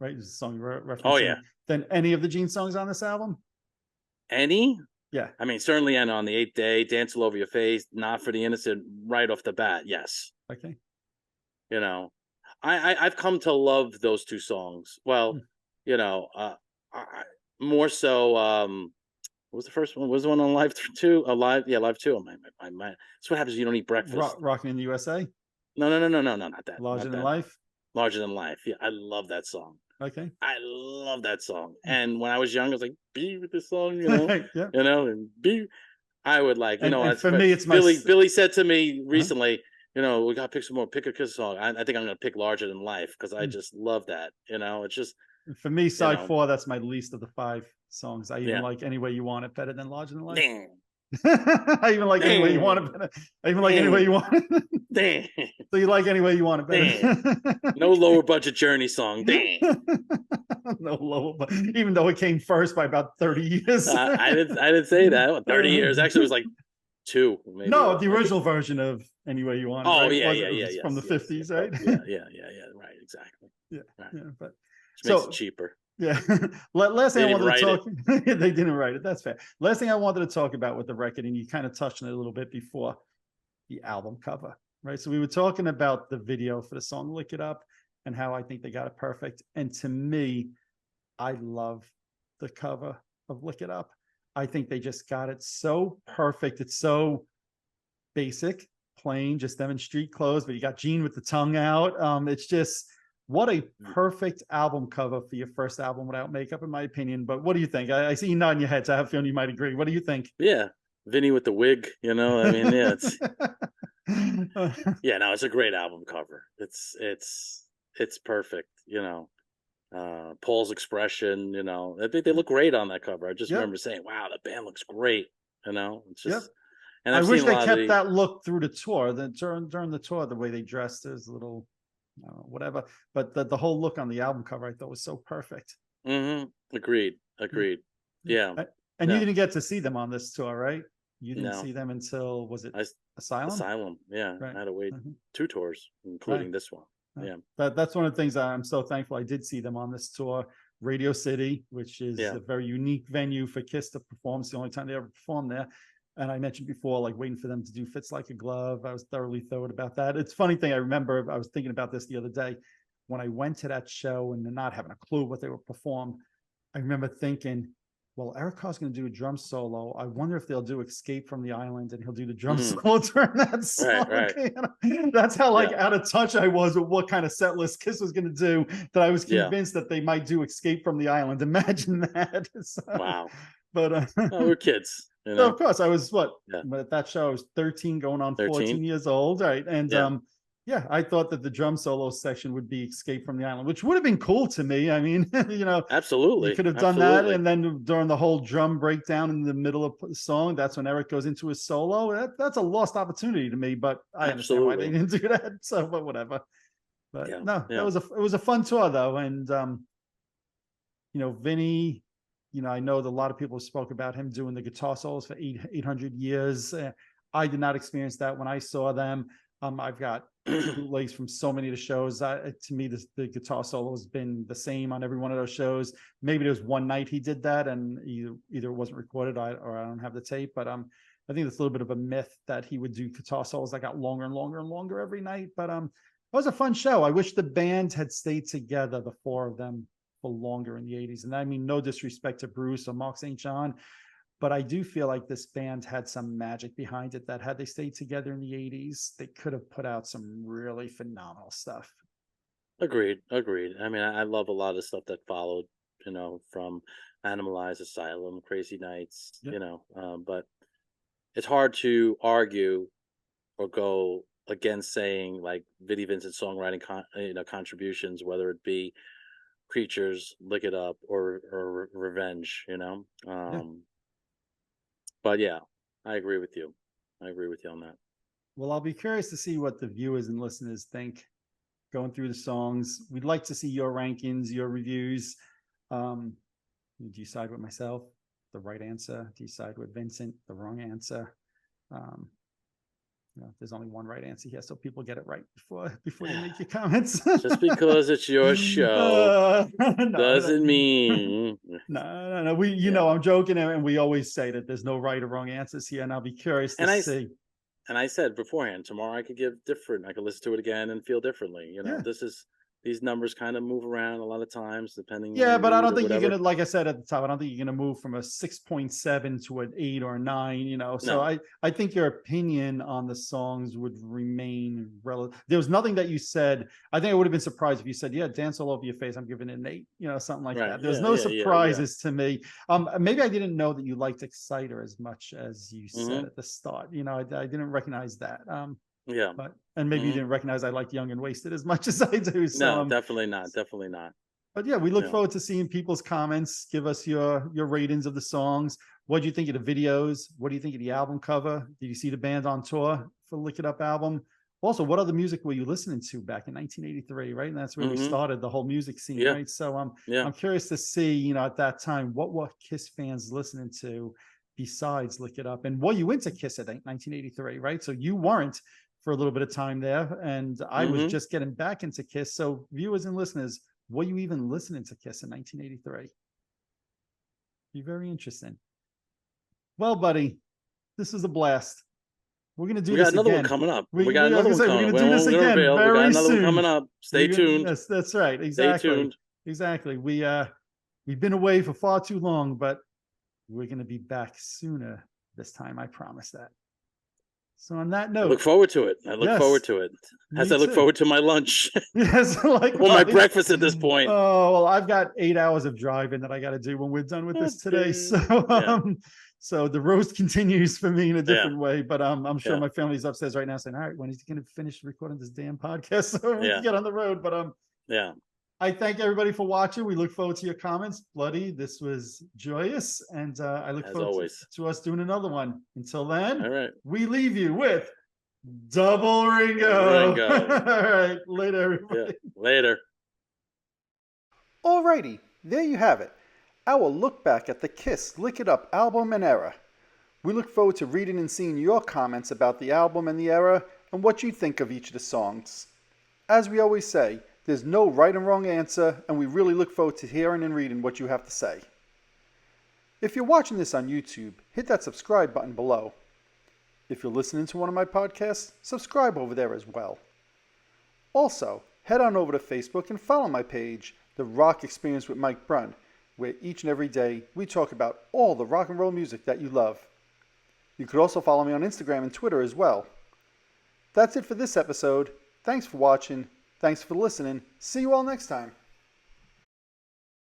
right? This is a song you're Oh referencing, yeah. than any of the Gene songs on this album? Any? Yeah. I mean, certainly, and on the eighth day, dance all over your face, not for the innocent, right off the bat. Yes. Okay. You know, I've come to love those two songs. Well, Hmm. you know, I more so. What was the first one? Was the one on Live Two? Alive? Yeah, Live Two. Oh, my. That's what happens. When you don't eat breakfast. Rocking in the USA, No, no, no, no, no, no, not that. Larger Not Than that. Life. Larger than life. Yeah, I love that song. Okay. I love that song. Hmm. And when I was young, I was like, be with this song, Yeah. and be. I would like, And it's for me, it's my. Billy said to me Uh-huh. recently, we got to pick some more, pick a Kiss song. I think I'm going to pick Larger Than Life because I Hmm. just love that. It's just, For me, you side know, four, that's my least of the five songs. I even yeah. like Any Way You Want It better than Larger Than Life. Dang, I even like Any Way You Want It dang, better. I even like Any Way dang, You Want It. dang, So you like Any Way You Want It dang. better. No lower budget Journey song. Dang. No low, but even though it came first by about 30 years. I didn't say that. What, 30 years. Actually, it was like two, maybe. No, the I think. original version of Any Way You Want It, Oh right? yeah, Was yeah, it yeah, was from yes, the yes, yeah, 50s, right? yeah. Right, exactly. Yeah, Right, yeah. But which makes it so cheaper. yeah. Last thing They I didn't even wanted to write it. talk, they didn't write it. That's fair. Last thing I wanted to talk about with the record, and you kind of touched on it a little bit before, the album cover, right? So we were talking about the video for the song Lick It Up and how I think they got it perfect. And to me, I love the cover of Lick It Up. I think they just got it so perfect. It's so basic, plain, just them in street clothes, but you got Gene with the tongue out. It's just what a perfect album cover for your first album without makeup, in my opinion. But what do you think? I see you nodding your head, so I have a feeling you might agree. What do you think? Yeah, Vinny with the wig. I mean, yeah, no, it's a great album cover. It's perfect. Paul's expression. I think they look great on that cover. I just Yep. remember saying, "Wow, the band looks great." It's Yep. just, and I I've wish seen a they lot of kept the. that look through the tour. During the tour, the way they dressed is a little, whatever. But the whole look on the album cover, I thought was so perfect. Agreed. Yeah. Agreed. Yeah. Yeah. And you No. didn't get to see them on this tour, right? You didn't No. see them until, was it I Asylum? Asylum. Yeah, Right. I had to wait Mhm. 2 tours, Right. including this one. Yeah. That's one of the things I'm so thankful I did see them on this tour. Radio City, which is Yeah. a very unique venue for Kiss to perform. It's the only time they ever performed there. And I mentioned before, like waiting for them to do Fits Like a Glove. I was thoroughly thrilled about that. It's a funny thing. I remember I was thinking about this the other day when I went to that show and not having a clue what they would perform. I remember thinking, well, Eric Carr's going to do a drum solo. I wonder if they'll do Escape from the Island and he'll do the drum solo during that song. Right. That's how Yeah. out of touch I was with what kind of set list Kiss was going to do, that I was Yeah. convinced that they might do Escape from the Island. Imagine that. So, Wow. but we're kids, so of course I was Yeah. at that show I was 13 going on 14 13. years old, right? And Yeah. yeah, I thought that the drum solo section would be Escape from the Island, which would have been cool to me. I mean, you Absolutely. could have done that. And then during the whole drum breakdown in the middle of the song, that's when Eric goes into his solo. That's a lost opportunity to me, but I understand why they didn't do that. So, but whatever. But Yeah. no, it was a fun tour though. And, Vinny, I know that a lot of people spoke about him doing the guitar solos for 800 years. I did not experience that when I saw them. I've got bootlegs from so many of the shows. To me, the guitar solo has been the same on every one of those shows. Maybe there was one night he did that, and either it wasn't recorded or I don't have the tape. But I think it's a little bit of a myth that he would do guitar solos that got longer and longer and longer every night. But it was a fun show. I wish the band had stayed together, the four of them, for longer in the 80s. And I mean, no disrespect to Bruce or Mark St. John, but I do feel like this band had some magic behind it that had they stayed together in the 80s, they could have put out some really phenomenal stuff. Agreed. I mean, I love a lot of stuff that followed, from Animalized, Asylum, Crazy Nights, Yep. But it's hard to argue or go against saying like Vinnie Vincent's songwriting contributions, whether it be Creatures, Lick It Up, or Revenge, Yeah. But yeah, I agree with you. I agree with you on that. Well, I'll be curious to see what the viewers and listeners think going through the songs. We'd like to see your rankings, your reviews. Do you side with myself? The right answer? Do you side with Vincent? The wrong answer? There's only one right answer here, so people get it right before you make your comments. Just because it's your show doesn't mean. No. No. I'm joking, and we always say that there's no right or wrong answers here, and I'll be curious to see. And I said beforehand, tomorrow I could give different. I could listen to it again and feel differently. Yeah. These numbers kind of move around a lot of times depending. Yeah, on but I don't think whatever. you're gonna, like I said at the top, I don't think you're gonna move from a 6.7 to an 8 or a 9. So No. I think your opinion on the songs would remain relative. There was nothing that you said. I think I would have been surprised if you said, "Yeah, Dance All Over Your Face, I'm giving it an 8," something like that. There's no surprises to me. Maybe I didn't know that you liked Exciter as much as you said at the start. I didn't recognize that. Yeah. And maybe you didn't recognize I like Young and Wasted as much as I do. So, no, definitely not. Definitely not. But yeah, we look forward to seeing people's comments. Give us your ratings of the songs. What do you think of the videos? What do you think of the album cover? Did you see the band on tour for Lick It Up album? Also, what other music were you listening to back in 1983, right? And that's where we started the whole music scene, right? So I'm curious to see, at that time, what were Kiss fans listening to besides Lick It Up? And were you into Kiss at 1983, right? So you weren't for a little bit of time there, and I was just getting back into Kiss. So viewers and listeners, were you even listening to Kiss in 1983? Be very interesting. Well, buddy, this was a blast. We're gonna do this again. We got another one coming up. We got another one coming. We're gonna do this again very soon. We got another one coming up. Stay tuned. That's right. Exactly. Stay tuned. Exactly. We've been away for far too long, but we're gonna be back sooner this time. I promise that. So on that note, I look forward to it. As I look forward to my lunch. Yes, like my breakfast at this point. Oh well, I've got 8 hours of driving that I got to do when we're done with this today. So, so the roast continues for me in a different way. But I'm sure my family's upstairs right now saying, "All right, when is he going to finish recording this damn podcast so we can get on the road?" But I thank everybody for watching. We look forward to your comments. Bloody, this was joyous. And I look forward to us doing another one. Until then, we leave you with Double Ringo. All right. Later, everybody. Later. Alrighty. There you have it. Our look back at the Kiss Lick It Up album and era. We look forward to reading and seeing your comments about the album and the era and what you think of each of the songs. As we always say, there's no right and wrong answer, and we really look forward to hearing and reading what you have to say. If you're watching this on YouTube, hit that subscribe button below. If you're listening to one of my podcasts, subscribe over there as well. Also, head on over to Facebook and follow my page, The Rock Experience with Mike Brunn, where each and every day we talk about all the rock and roll music that you love. You could also follow me on Instagram and Twitter as well. That's it for this episode. Thanks for watching. Thanks for listening. See you all next time.